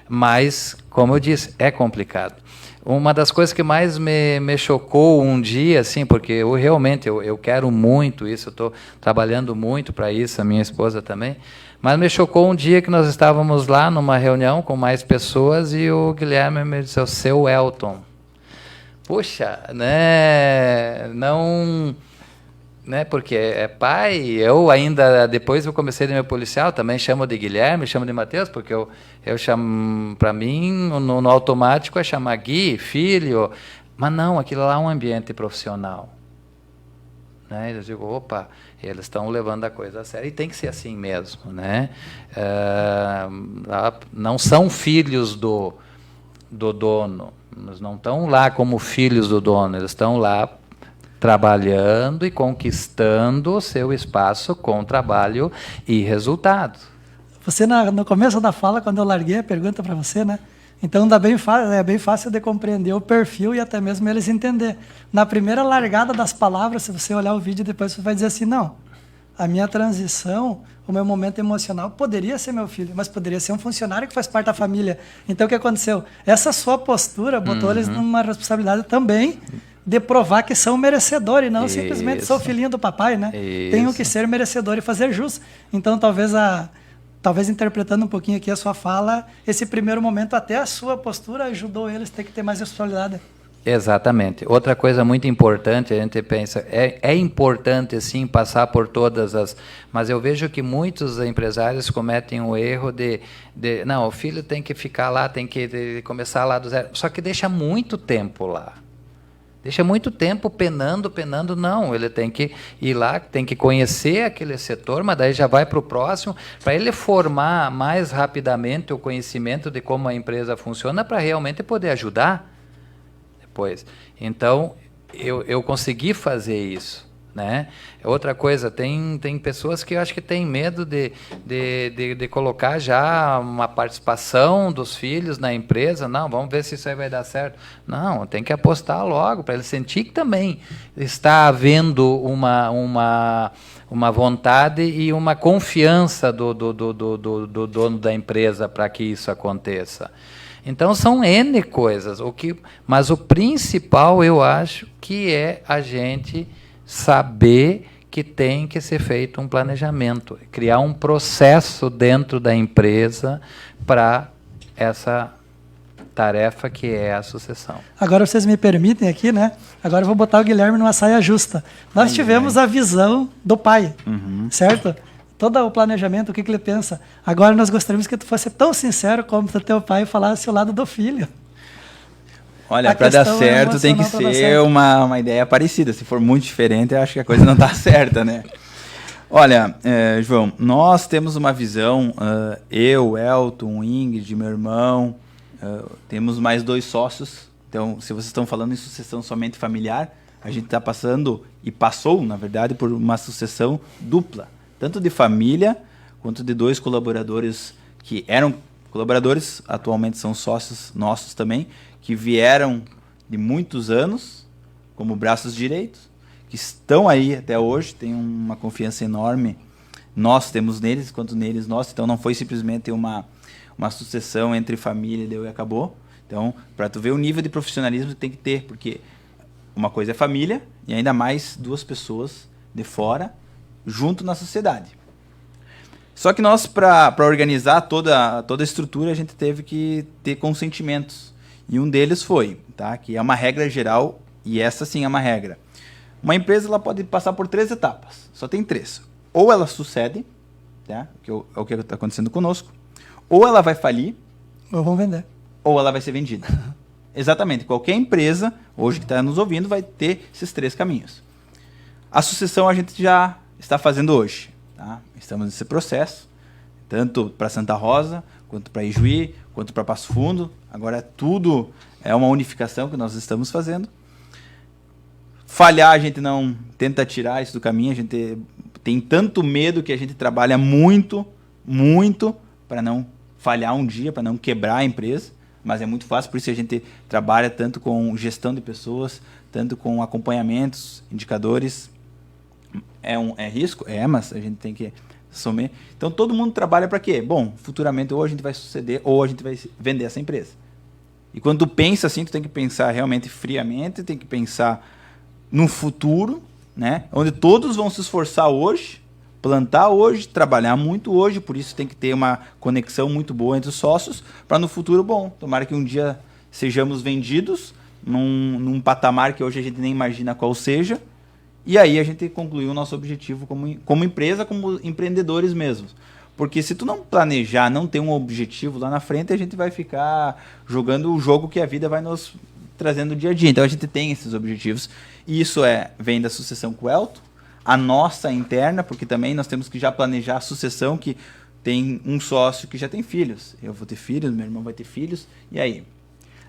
Mas, como eu disse, é complicado. Uma das coisas que mais me chocou um dia, assim, porque eu realmente eu quero muito isso, eu estou trabalhando muito para isso, a minha esposa também, mas me chocou um dia que nós estávamos lá numa reunião com mais pessoas e o Guilherme me disse, o seu Elton. Puxa, né, não... Né, porque é pai, eu ainda, depois eu comecei de meu policial, também chamo de Guilherme, chamo de Matheus, porque eu chamo, para mim, no automático é chamar Gui, filho, mas não, aquilo lá é um ambiente profissional. Né, eu digo, opa, eles estão levando a coisa a sério, e tem que ser assim mesmo. Né? Não são filhos do dono, eles não estão lá como filhos do dono, eles estão lá trabalhando e conquistando o seu espaço com trabalho e resultado. Você, no começo da fala, quando eu larguei a pergunta para você, né? Então é bem fácil de compreender o perfil e até mesmo eles entender. Na primeira largada das palavras, se você olhar o vídeo depois, você vai dizer assim, não, a minha transição, o meu momento emocional poderia ser meu filho, mas poderia ser um funcionário que faz parte da família. Então o que aconteceu? Essa sua postura botou eles numa responsabilidade também de provar que são merecedores, não simplesmente sou filhinho do papai, né? Tenho que ser merecedor e fazer jus. Então talvez interpretando um pouquinho aqui a sua fala, esse primeiro momento até a sua postura ajudou eles a ter que ter mais responsabilidade. Exatamente. Outra coisa muito importante, a gente pensa, é importante sim passar por todas as... Mas eu vejo que muitos empresários cometem o erro não, o filho tem que ficar lá, tem que começar lá do zero. Só que deixa muito tempo lá. Deixa muito tempo penando, não. Ele tem que ir lá, tem que conhecer aquele setor, mas daí já vai para o próximo, para ele formar mais rapidamente o conhecimento de como a empresa funciona, para realmente poder ajudar depois. Então, eu consegui fazer isso. Né? Outra coisa, tem pessoas que eu acho que têm medo de colocar já uma participação dos filhos na empresa. Não, vamos ver se isso aí vai dar certo. Não, tem que apostar logo, para ele sentir que também está havendo uma vontade e uma confiança do dono da empresa para que isso aconteça. Então, são N coisas. Mas o principal, eu acho, que é a gente saber que tem que ser feito um planejamento, criar um processo dentro da empresa para essa tarefa que é a sucessão. Agora vocês me permitem aqui, né? Agora eu vou botar o Guilherme numa saia justa. Nós tivemos a visão do pai, certo? Todo o planejamento, o que ele pensa. Agora nós gostaríamos que tu fosse tão sincero como o teu pai falasse o lado do filho. Olha, para dar certo tem que ser uma ideia parecida. Se for muito diferente, eu acho que a coisa não está certa, né? Olha, João, nós temos uma visão, eu, Elton, Ingrid, meu irmão, temos mais 2 sócios. Então, se vocês estão falando em sucessão somente familiar, a gente está passando, e passou, na verdade, por uma sucessão dupla. Tanto de família, quanto de 2 colaboradores que eram colaboradores, atualmente são sócios nossos também, que vieram de muitos anos como braços direitos, que estão aí até hoje, tem uma confiança enorme. Nós temos neles, quanto neles nós. Então não foi simplesmente uma sucessão entre família, deu e acabou. Então, para tu ver o nível de profissionalismo que tem que ter, porque uma coisa é família e ainda mais 2 pessoas de fora junto na sociedade. Só que nós, para organizar toda a estrutura, a gente teve que ter consentimentos. E um deles foi, tá? Que é uma regra geral, e essa sim é uma regra. Uma empresa ela pode passar por 3 etapas, só tem 3. Ou ela sucede, tá? Que é o que está acontecendo conosco, ou ela vai falir, ou vão vender, ou ela vai ser vendida. Exatamente, qualquer empresa, hoje que está nos ouvindo, vai ter esses 3 caminhos. A sucessão a gente já está fazendo hoje, tá? Estamos nesse processo, tanto para Santa Rosa, quanto para Ijuí, quanto para Passo Fundo. Agora tudo é uma unificação que nós estamos fazendo. Falhar, a gente não tenta tirar isso do caminho, a gente tem tanto medo que a gente trabalha muito, muito para não falhar um dia, para não quebrar a empresa, mas é muito fácil, por isso a gente trabalha tanto com gestão de pessoas, tanto com acompanhamentos, indicadores. É risco? Mas a gente tem que assumir. Então todo mundo trabalha para quê? Bom, futuramente ou a gente vai suceder ou a gente vai vender essa empresa. E quando tu pensa assim, tu tem que pensar realmente friamente, tem que pensar no futuro, né? Onde todos vão se esforçar hoje, plantar hoje, trabalhar muito hoje, por isso tem que ter uma conexão muito boa entre os sócios, para no futuro, bom, tomara que um dia sejamos vendidos num patamar que hoje a gente nem imagina qual seja, e aí a gente concluiu o nosso objetivo como empresa, como empreendedores mesmos. Porque se tu não planejar, não ter um objetivo lá na frente, a gente vai ficar jogando o jogo que a vida vai nos trazendo dia a dia. Então a gente tem esses objetivos. E isso vem da sucessão com o Elton, a nossa interna, porque também nós temos que já planejar a sucessão, que tem um sócio que já tem filhos. Eu vou ter filhos, meu irmão vai ter filhos, e aí?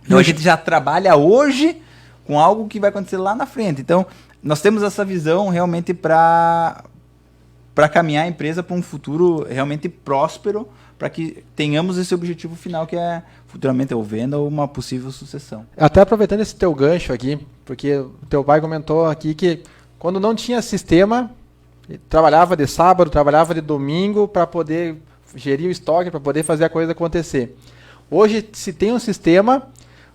Então a gente já trabalha hoje com algo que vai acontecer lá na frente. Então, nós temos essa visão realmente para caminhar a empresa para um futuro realmente próspero, para que tenhamos esse objetivo final, que é futuramente ou venda ou uma possível sucessão. Até aproveitando esse teu gancho aqui, porque o teu pai comentou aqui que quando não tinha sistema, trabalhava de sábado, trabalhava de domingo para poder gerir o estoque, para poder fazer a coisa acontecer. Hoje se tem um sistema,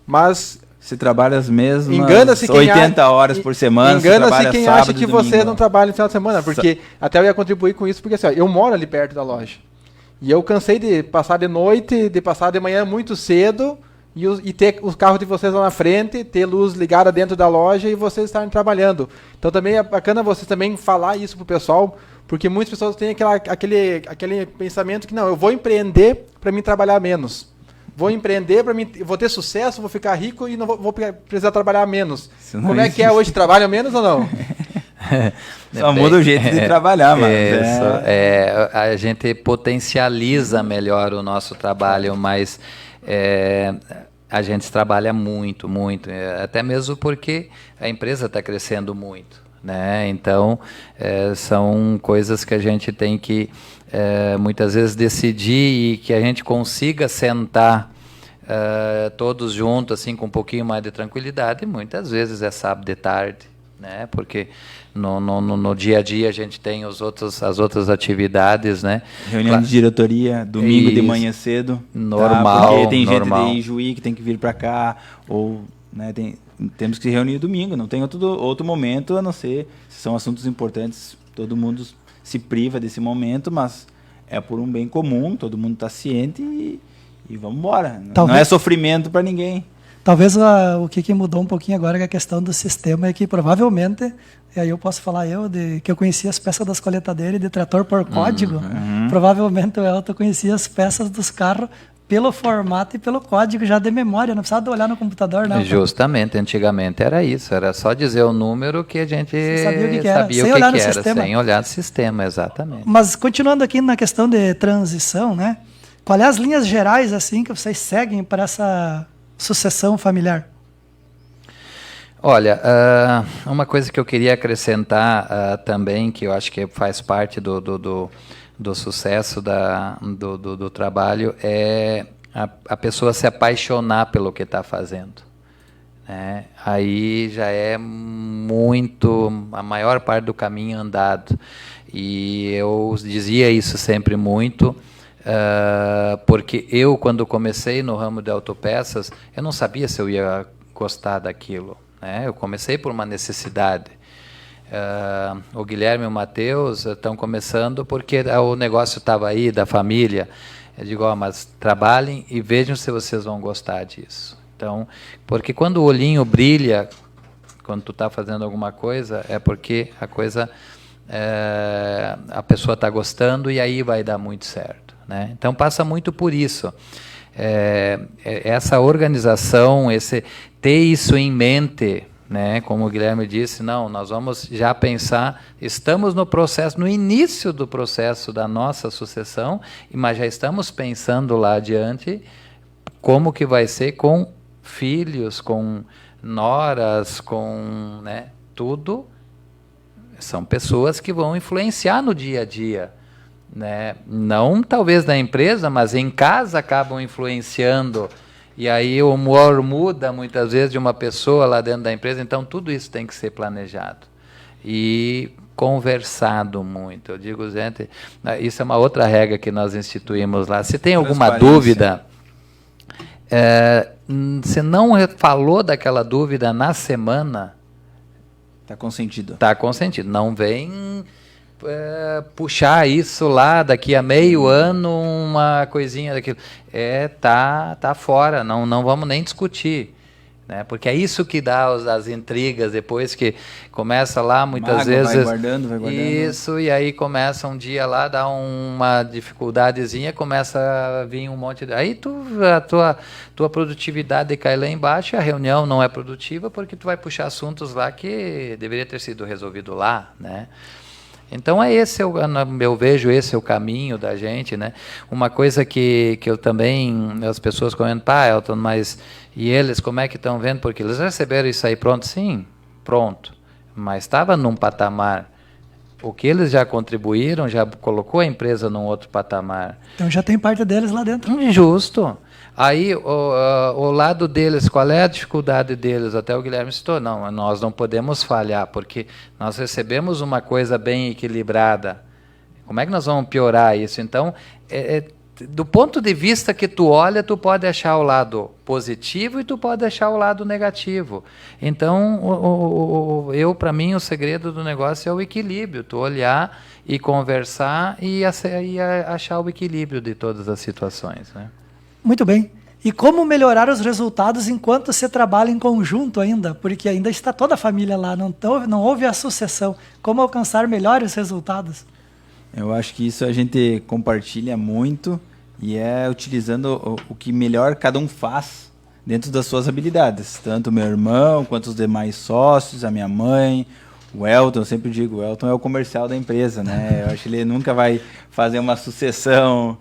mas Você trabalha as mesmas engana-se 80 horas por semana. Engana-se quem sábado acha que e domingo. você não trabalha no final de semana, porque até eu ia contribuir com isso, porque assim, ó, eu moro ali perto da loja. E eu cansei de passar de noite, de passar de manhã muito cedo e ter os carros de vocês lá na frente, ter luz ligada dentro da loja e vocês estarem trabalhando. Então também é bacana vocês também falar isso pro pessoal, porque muitas pessoas têm aquele pensamento que não, eu vou empreender para mim trabalhar menos. Vou empreender para mim, vou ter sucesso, vou ficar rico e não vou precisar trabalhar menos. Como é que é hoje? Trabalha menos ou não? Só muda o jeito de trabalhar, mano. A gente potencializa melhor o nosso trabalho, mas a gente trabalha muito, muito. Até mesmo porque a empresa está crescendo muito, né? Então, são coisas que a gente tem que muitas vezes decidir e que a gente consiga sentar todos juntos, assim, com um pouquinho mais de tranquilidade. E muitas vezes é sábado de tarde, né? Porque no dia a dia a gente tem as outras atividades, né? Reunião de diretoria, domingo de manhã cedo. Normal, porque tem normal. gente de Juí que tem que vir para cá, ou né, temos que se reunir domingo, não tem outro momento, a não ser se são assuntos importantes, todo mundo se priva desse momento, mas é por um bem comum, todo mundo está ciente e vamos embora. Não é sofrimento para ninguém. Talvez o que mudou um pouquinho agora é a questão do sistema, é que provavelmente, e aí eu posso falar que eu conhecia as peças das coletadeiras e de trator por código, provavelmente o Elton conhecia as peças dos carros pelo formato e pelo código já de memória, não precisava olhar no computador, não. Justamente, antigamente era isso, era só dizer o número que a gente sabia o que era, sem olhar no sistema, exatamente. Mas continuando aqui na questão de transição, né? Qual é as linhas gerais assim que vocês seguem para essa sucessão familiar? Olha, uma coisa que eu queria acrescentar também, que eu acho que faz parte do sucesso do trabalho, é a pessoa se apaixonar pelo que está fazendo, né? Aí já é a maior parte do caminho andado. E eu dizia isso sempre muito, porque eu, quando comecei no ramo de autopeças, eu não sabia se eu ia gostar daquilo, né? Eu comecei por uma necessidade. O Guilherme e o Matheus estão começando porque o negócio estava aí, da família. Eu digo, mas trabalhem e vejam se vocês vão gostar disso. Então, porque quando o olhinho brilha, quando tu está fazendo alguma coisa, é porque a coisa, a pessoa está gostando e aí vai dar muito certo, né? Então passa muito por isso. Essa organização, ter isso em mente, né? Como o Guilherme disse, não, nós vamos já pensar, estamos no início do processo da nossa sucessão, mas já estamos pensando lá adiante como que vai ser com filhos, com noras, com, né, tudo. São pessoas que vão influenciar no dia a dia, né? Não talvez na empresa, mas em casa acabam influenciando. E aí o humor muda muitas vezes de uma pessoa lá dentro da empresa. Então tudo isso tem que ser planejado e conversado muito. Eu digo, gente, isso é uma outra regra que nós instituímos lá. Se tem alguma dúvida, se não falou daquela dúvida na semana, está consentido. Está consentido. Não vem puxar isso lá daqui a meio ano, uma coisinha daquilo. Tá fora, não vamos nem discutir, né? Porque é isso que dá as intrigas depois, que começa lá muitas vezes. Vai guardando. Isso, e aí começa um dia lá, dá uma dificuldadezinha, começa a vir um monte de. Aí a tua produtividade cai lá embaixo, e a reunião não é produtiva porque tu vai puxar assuntos lá que deveria ter sido resolvido lá, né? Então eu vejo esse é o caminho da gente, né? Uma coisa que eu também, as pessoas comentam, Elton, mas e eles como é que estão vendo? Porque eles receberam isso aí pronto? Sim, pronto. mas estava num patamar. O que eles já contribuíram já colocou a empresa num outro patamar. Então já tem parte deles lá dentro. Justo. Aí, o lado deles, qual é a dificuldade deles? Até o Guilherme citou, não, nós não podemos falhar, porque nós recebemos uma coisa bem equilibrada. Como é que nós vamos piorar isso? Então, do ponto de vista que tu olha, tu pode achar o lado positivo e tu pode achar o lado negativo. Então, para mim, o segredo do negócio é o equilíbrio. Tu olhar e conversar e achar o equilíbrio de todas as situações, né? Muito bem. E como melhorar os resultados enquanto se trabalha em conjunto ainda? Porque ainda está toda a família lá, não houve a sucessão. Como alcançar melhores resultados? Eu acho que isso a gente compartilha muito e é utilizando o que melhor cada um faz dentro das suas habilidades. Tanto o meu irmão, quanto os demais sócios, a minha mãe, o Elton. Eu sempre digo, o Elton é o comercial da empresa, né? Eu acho que ele nunca vai fazer uma sucessão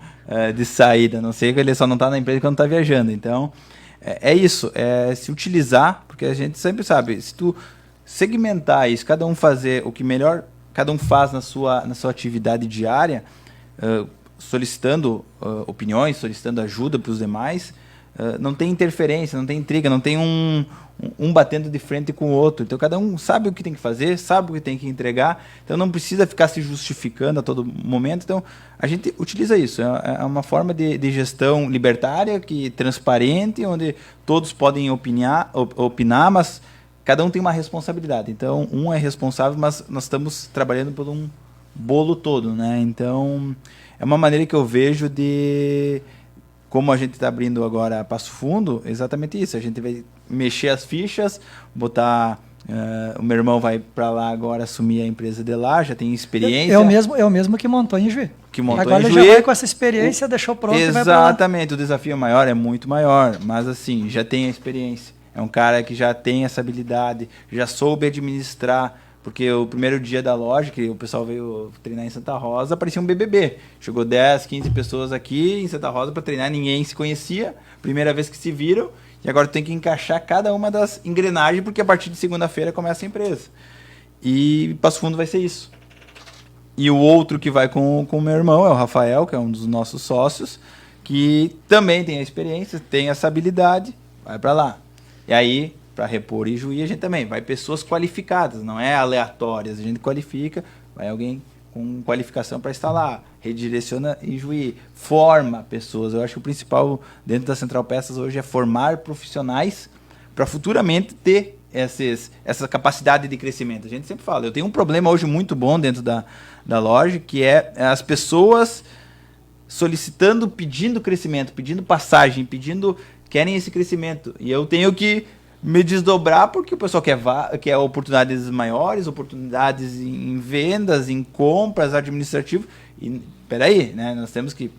de saída, a não ser que ele só não está na empresa quando está viajando. Então, é isso, é se utilizar, porque a gente sempre sabe, se tu segmentar isso, cada um fazer o que melhor cada um faz na sua atividade diária, solicitando opiniões, solicitando ajuda para os demais, não tem interferência, não tem intriga, não tem um batendo de frente com o outro. Então cada um sabe o que tem que fazer, sabe o que tem que entregar, então não precisa ficar se justificando a todo momento. Então a gente utiliza isso, é uma forma de gestão libertária, transparente, onde todos podem opinar, mas cada um tem uma responsabilidade. Então um é responsável, mas nós estamos trabalhando por um bolo todo, né? Então é uma maneira que eu vejo de como a gente está abrindo agora Passo Fundo, exatamente isso. A gente vai mexer as fichas, botar... o meu irmão vai para lá agora assumir a empresa de lá, já tem experiência. É o mesmo que montou em Juí. Agora ele já vai com essa experiência, deixou pronto e vai para lá. Exatamente, o desafio maior é muito maior, mas assim, já tem a experiência. É um cara que já tem essa habilidade, já soube administrar. Porque o primeiro dia da loja, que o pessoal veio treinar em Santa Rosa, parecia um BBB. Chegou 10, 15 pessoas aqui em Santa Rosa para treinar, ninguém se conhecia. Primeira vez que se viram. E agora tem que encaixar cada uma das engrenagens, porque a partir de segunda-feira começa a empresa. E Passo Fundo vai ser isso. E o outro que vai com o meu irmão é o Rafael, que é um dos nossos sócios, que também tem a experiência, tem essa habilidade, vai para lá. E aí... para repor em Juí, a gente também vai pessoas qualificadas, não é aleatórias, a gente qualifica, vai alguém com qualificação para estar lá, redireciona em Juí, forma pessoas. Eu acho que o principal dentro da Central Peças hoje é formar profissionais para futuramente ter essa capacidade de crescimento. A gente sempre fala, eu tenho um problema hoje muito bom dentro da loja, que é as pessoas solicitando, pedindo crescimento, pedindo passagem, querem esse crescimento, e eu tenho que me desdobrar porque o pessoal quer oportunidades maiores, oportunidades em vendas, em compras, administrativo. E peraí, né? Nós temos que,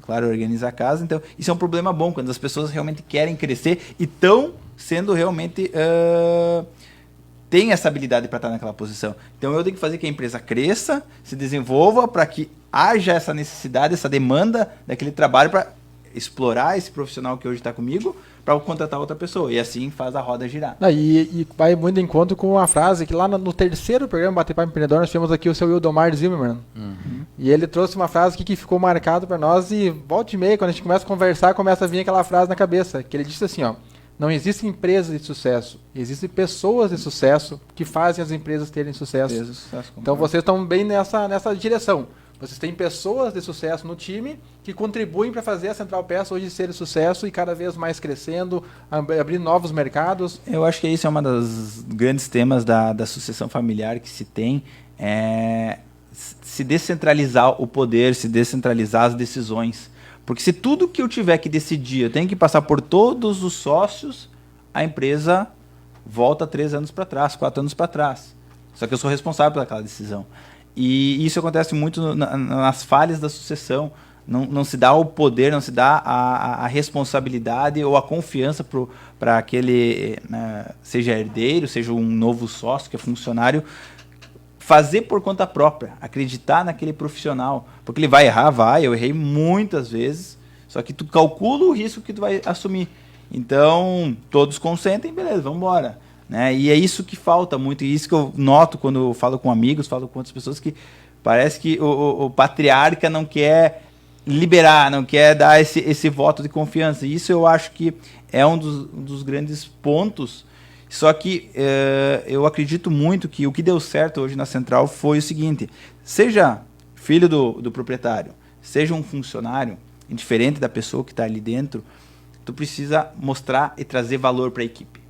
claro, organizar a casa. Então, isso é um problema bom, quando as pessoas realmente querem crescer e estão sendo realmente... têm essa habilidade para estar naquela posição. Então, eu tenho que fazer que a empresa cresça, se desenvolva, para que haja essa necessidade, essa demanda daquele trabalho para explorar esse profissional que hoje está comigo, para contratar outra pessoa. E assim faz a roda girar. E vai muito de encontro com uma frase que lá no terceiro programa Bater Papo Empreendedor, nós tivemos aqui o seu Wildomar Zimmermann. E ele trouxe uma frase que ficou marcado para nós, e volta e meia, quando a gente começa a conversar, começa a vir aquela frase na cabeça, que ele disse assim, ó: não existem empresas de sucesso, existem pessoas de sucesso que fazem as empresas terem sucesso. Então vocês estão bem nessa direção. Vocês têm pessoas de sucesso no time que contribuem para fazer a Central Peças hoje ser de sucesso e cada vez mais crescendo, abrir novos mercados. Eu acho que isso é um dos grandes temas da sucessão familiar que se tem, é se descentralizar o poder, se descentralizar as decisões. Porque se tudo que eu tiver que decidir eu tenho que passar por todos os sócios, a empresa volta 3 anos para trás, 4 anos para trás. Só que eu sou responsável por aquela decisão. E isso acontece muito nas falhas da sucessão. Não se dá o poder, não se dá a responsabilidade ou a confiança para aquele, seja herdeiro, seja um novo sócio, que é funcionário, fazer por conta própria, acreditar naquele profissional. Porque ele vai errar, eu errei muitas vezes, só que tu calcula o risco que tu vai assumir. Então, todos consentem, beleza, vamos embora. né? E é isso que falta muito, e isso que eu noto quando eu falo com amigos, falo com outras pessoas, que parece que o patriarca não quer liberar, não quer dar esse voto de confiança. E isso eu acho que é um dos grandes pontos. Só que eu acredito muito que o que deu certo hoje na Central foi o seguinte: seja filho do proprietário, seja um funcionário, indiferente da pessoa que está ali dentro, tu precisa mostrar e trazer valor para a equipe.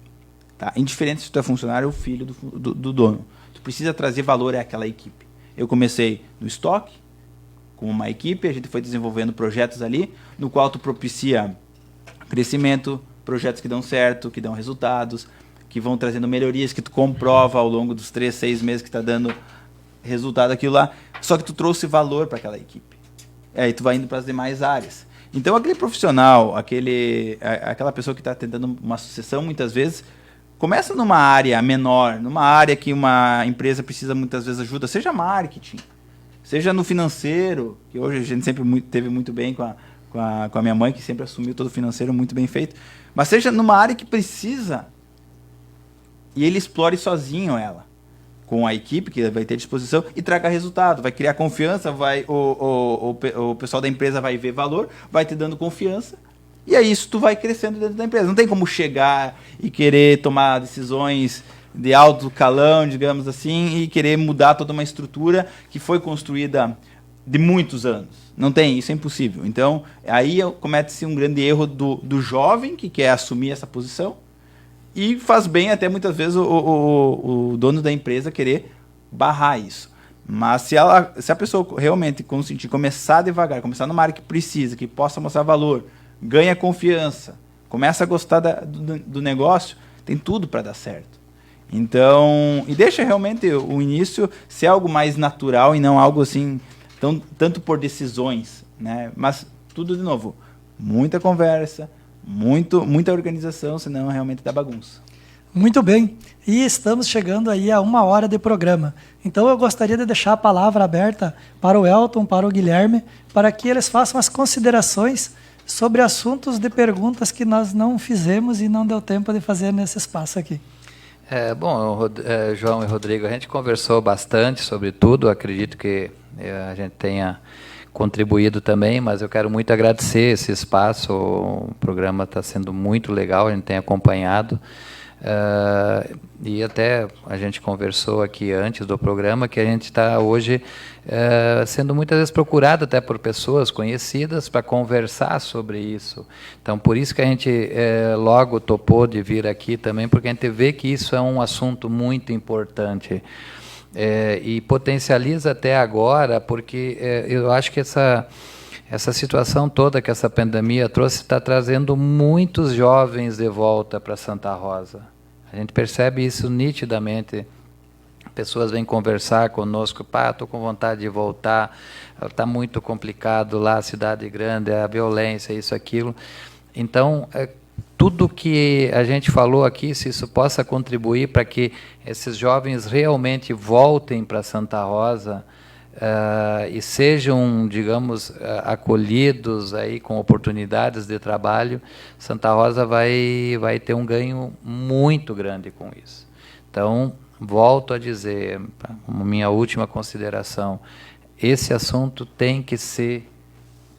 Tá? Indiferente se tu é funcionário ou filho do dono. Tu precisa trazer valor àquela equipe. Eu comecei no estoque, com uma equipe, a gente foi desenvolvendo projetos ali, no qual tu propicia crescimento, projetos que dão certo, que dão resultados, que vão trazendo melhorias, que tu comprova ao longo dos 3, 6 meses que está dando resultado aquilo lá, só que tu trouxe valor para aquela equipe. Aí tu vai indo para as demais áreas. Então aquele profissional, aquela pessoa que está tentando uma sucessão, muitas vezes, começa numa área menor, numa área que uma empresa precisa muitas vezes ajuda, seja marketing, seja no financeiro, que hoje a gente sempre teve muito bem com a minha mãe, que sempre assumiu todo o financeiro muito bem feito, mas seja numa área que precisa, e ele explore sozinho ela, com a equipe que vai ter disposição, e traga resultado, vai criar confiança, o pessoal da empresa vai ver valor, vai te dando confiança, e aí isso tu vai crescendo dentro da empresa. Não tem como chegar e querer tomar decisões de alto calão, digamos assim, e querer mudar toda uma estrutura que foi construída de muitos anos. Não tem, isso é impossível. Então, aí comete-se um grande erro do jovem que quer assumir essa posição, e faz bem até muitas vezes o dono da empresa querer barrar isso. Mas se a pessoa realmente conseguir começar devagar, começar numa área que precisa, que possa mostrar valor, ganha confiança, começa a gostar do negócio, tem tudo para dar certo. Então, e deixa realmente o início ser algo mais natural e não algo assim, tanto por decisões, né? Mas tudo de novo, muita conversa, muita organização, senão realmente dá bagunça. Muito bem, e estamos chegando aí a 1 hora de programa. Então eu gostaria de deixar a palavra aberta para o Elton, para o Guilherme, para que eles façam as considerações sobre assuntos de perguntas que nós não fizemos e não deu tempo de fazer nesse espaço aqui. Bom, João e Rodrigo, a gente conversou bastante sobre tudo, acredito que a gente tenha contribuído também, mas eu quero muito agradecer esse espaço, o programa está sendo muito legal, a gente tem acompanhado, e até a gente conversou aqui antes do programa que a gente está hoje sendo muitas vezes procurado até por pessoas conhecidas para conversar sobre isso. Então, por isso que a gente logo topou de vir aqui também, porque a gente vê que isso é um assunto muito importante. E potencializa até agora, porque eu acho que essa situação toda que essa pandemia trouxe está trazendo muitos jovens de volta para Santa Rosa. A gente percebe isso nitidamente. Pessoas vêm conversar conosco, estou com vontade de voltar, está muito complicado lá, a cidade grande, a violência, isso, aquilo. Então, tudo que a gente falou aqui, se isso possa contribuir para que esses jovens realmente voltem para Santa Rosa e sejam, digamos, acolhidos aí com oportunidades de trabalho, Santa Rosa vai ter um ganho muito grande com isso. Então, volto a dizer, como minha última consideração, esse assunto tem que ser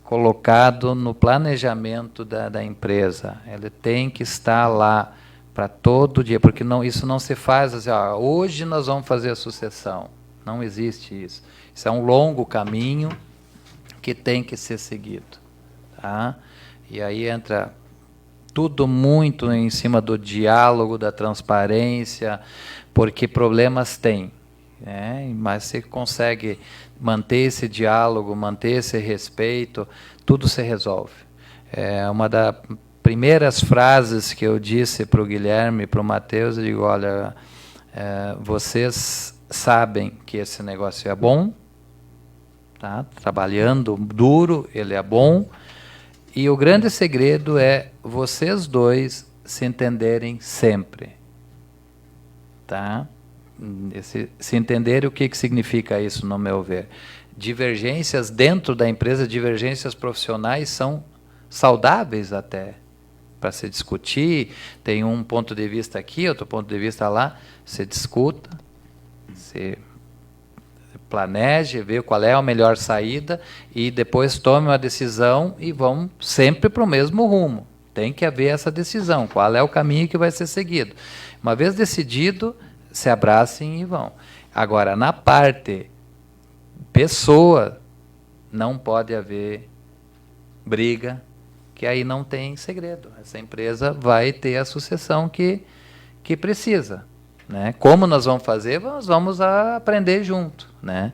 colocado no planejamento da empresa. Ele tem que estar lá para todo dia, porque isso não se faz assim, hoje nós vamos fazer a sucessão. Não existe isso. Isso é um longo caminho que tem que ser seguido. Tá? E aí entra tudo muito em cima do diálogo, da transparência, porque problemas tem. Mas se consegue manter esse diálogo, manter esse respeito, tudo se resolve. Uma das primeiras frases que eu disse para o Guilherme e para o Matheus, eu digo, olha, vocês sabem que esse negócio é bom, tá? Trabalhando duro, ele é bom, e o grande segredo é vocês dois se entenderem sempre. Tá? Se entenderem o que significa isso, no meu ver. Divergências dentro da empresa, divergências profissionais são saudáveis até. para se discutir, tem um ponto de vista aqui, outro ponto de vista lá, se discuta, se planeje, vê qual é a melhor saída e depois tome uma decisão e vão sempre para o mesmo rumo. Tem que haver essa decisão, qual é o caminho que vai ser seguido. Uma vez decidido, se abracem e vão. Agora, na parte pessoa, não pode haver briga, que aí não tem segredo. Essa empresa vai ter a sucessão que precisa. Né? Como nós vamos fazer? Nós vamos aprender junto. Né?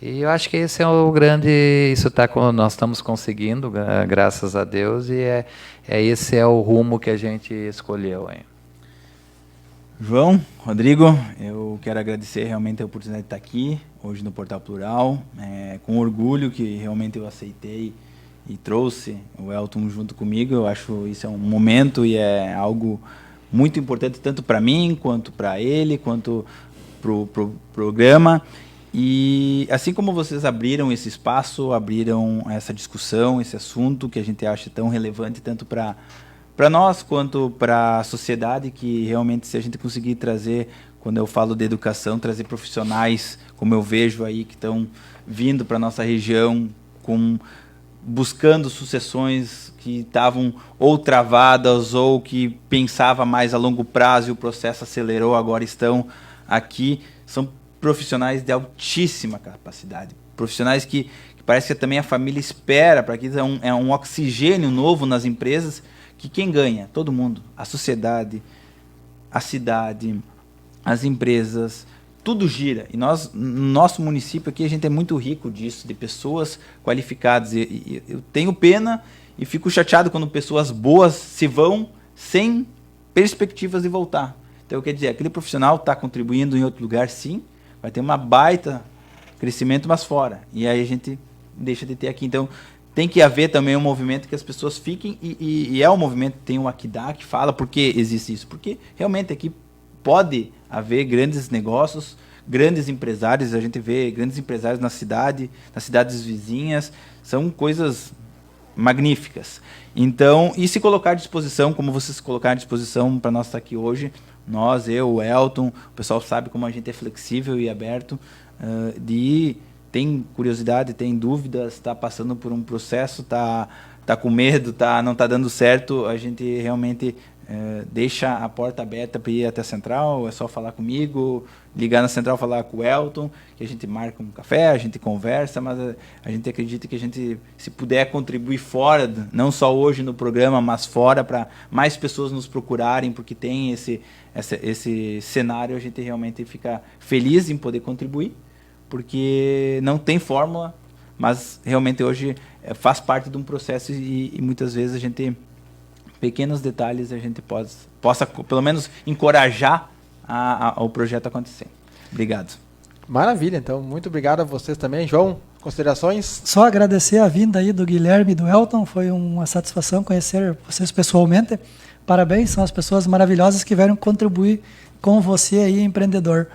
E eu acho que esse é o grande... Isso nós estamos conseguindo, graças a Deus, e esse é o rumo que a gente escolheu. Hein? João, Rodrigo, eu quero agradecer realmente a oportunidade de estar aqui, hoje no Portal Plural, com orgulho que realmente eu aceitei e trouxe o Elton junto comigo. Eu acho isso é um momento e é algo muito importante, tanto para mim, quanto para ele, quanto para o programa. E assim como vocês abriram esse espaço, abriram essa discussão, esse assunto que a gente acha tão relevante, tanto para nós quanto para a sociedade, que realmente se a gente conseguir trazer, quando eu falo de educação, trazer profissionais, como eu vejo aí, que estão vindo para a nossa região, buscando sucessões que estavam ou travadas ou que pensava mais a longo prazo e o processo acelerou, agora estão aqui, são profissionais de altíssima capacidade, profissionais que parece que também a família espera, para que é um oxigênio novo nas empresas, que quem ganha? Todo mundo, a sociedade, a cidade, as empresas, tudo gira. E nós, no nosso município aqui, a gente é muito rico disso, de pessoas qualificadas. E eu tenho pena e fico chateado quando pessoas boas se vão sem perspectivas de voltar. Então, quer dizer, aquele profissional está contribuindo em outro lugar, sim, vai ter uma baita crescimento, mas fora. E aí a gente deixa de ter aqui. Então, tem que haver também um movimento que as pessoas fiquem, e é um movimento, tem um Aquidá que fala por que existe isso. Porque realmente aqui pode haver grandes negócios, grandes empresários, a gente vê grandes empresários na cidade, nas cidades vizinhas, são coisas magníficas. Então, e se colocar à disposição, como vocês se colocaram à disposição para nós estar aqui hoje, nós, eu, o Elton, o pessoal sabe como a gente é flexível e aberto, tem curiosidade, tem dúvidas, está passando por um processo, tá com medo, não está dando certo, a gente realmente deixa a porta aberta para ir até a central, é só falar comigo, ligar na central, falar com o Elton, que a gente marca um café, a gente conversa, mas a gente acredita que a gente, se puder contribuir fora, não só hoje no programa, mas fora, para mais pessoas nos procurarem, porque tem esse cenário, a gente realmente fica feliz em poder contribuir, porque não tem fórmula, mas realmente hoje faz parte de um processo e muitas vezes a gente, pequenos detalhes, a gente possa pelo menos encorajar o projeto a acontecer. Obrigado. Maravilha, então, muito obrigado a vocês também. João, considerações? Só agradecer a vinda aí do Guilherme e do Elton, foi uma satisfação conhecer vocês pessoalmente. Parabéns, são as pessoas maravilhosas que vieram contribuir com você aí, empreendedor.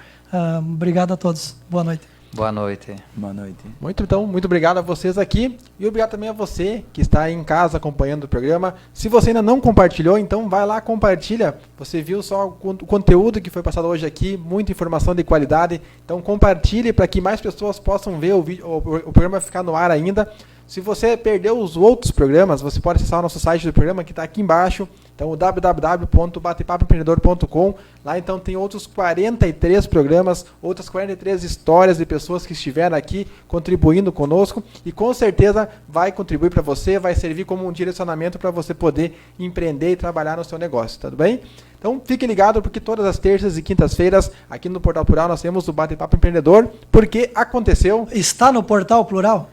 Obrigado a todos. Boa noite. Boa noite. Boa noite. Muito obrigado a vocês aqui e obrigado também a você que está aí em casa acompanhando o programa. Se você ainda não compartilhou, então vai lá, compartilha. Você viu só o conteúdo que foi passado hoje aqui, muita informação de qualidade. Então compartilhe para que mais pessoas possam ver o vídeo, o programa ficar no ar ainda. Se você perdeu os outros programas, você pode acessar o nosso site do programa que está aqui embaixo. Então, o www.batepapoempreendedor.com. Lá, então, tem outros 43 programas, outras 43 histórias de pessoas que estiveram aqui contribuindo conosco. E, com certeza, vai contribuir para você, vai servir como um direcionamento para você poder empreender e trabalhar no seu negócio, tudo bem? Então, fique ligado, porque todas as terças e quintas-feiras, aqui no Portal Plural, nós temos o Bate-Papo Empreendedor, porque aconteceu... Está no Portal Plural?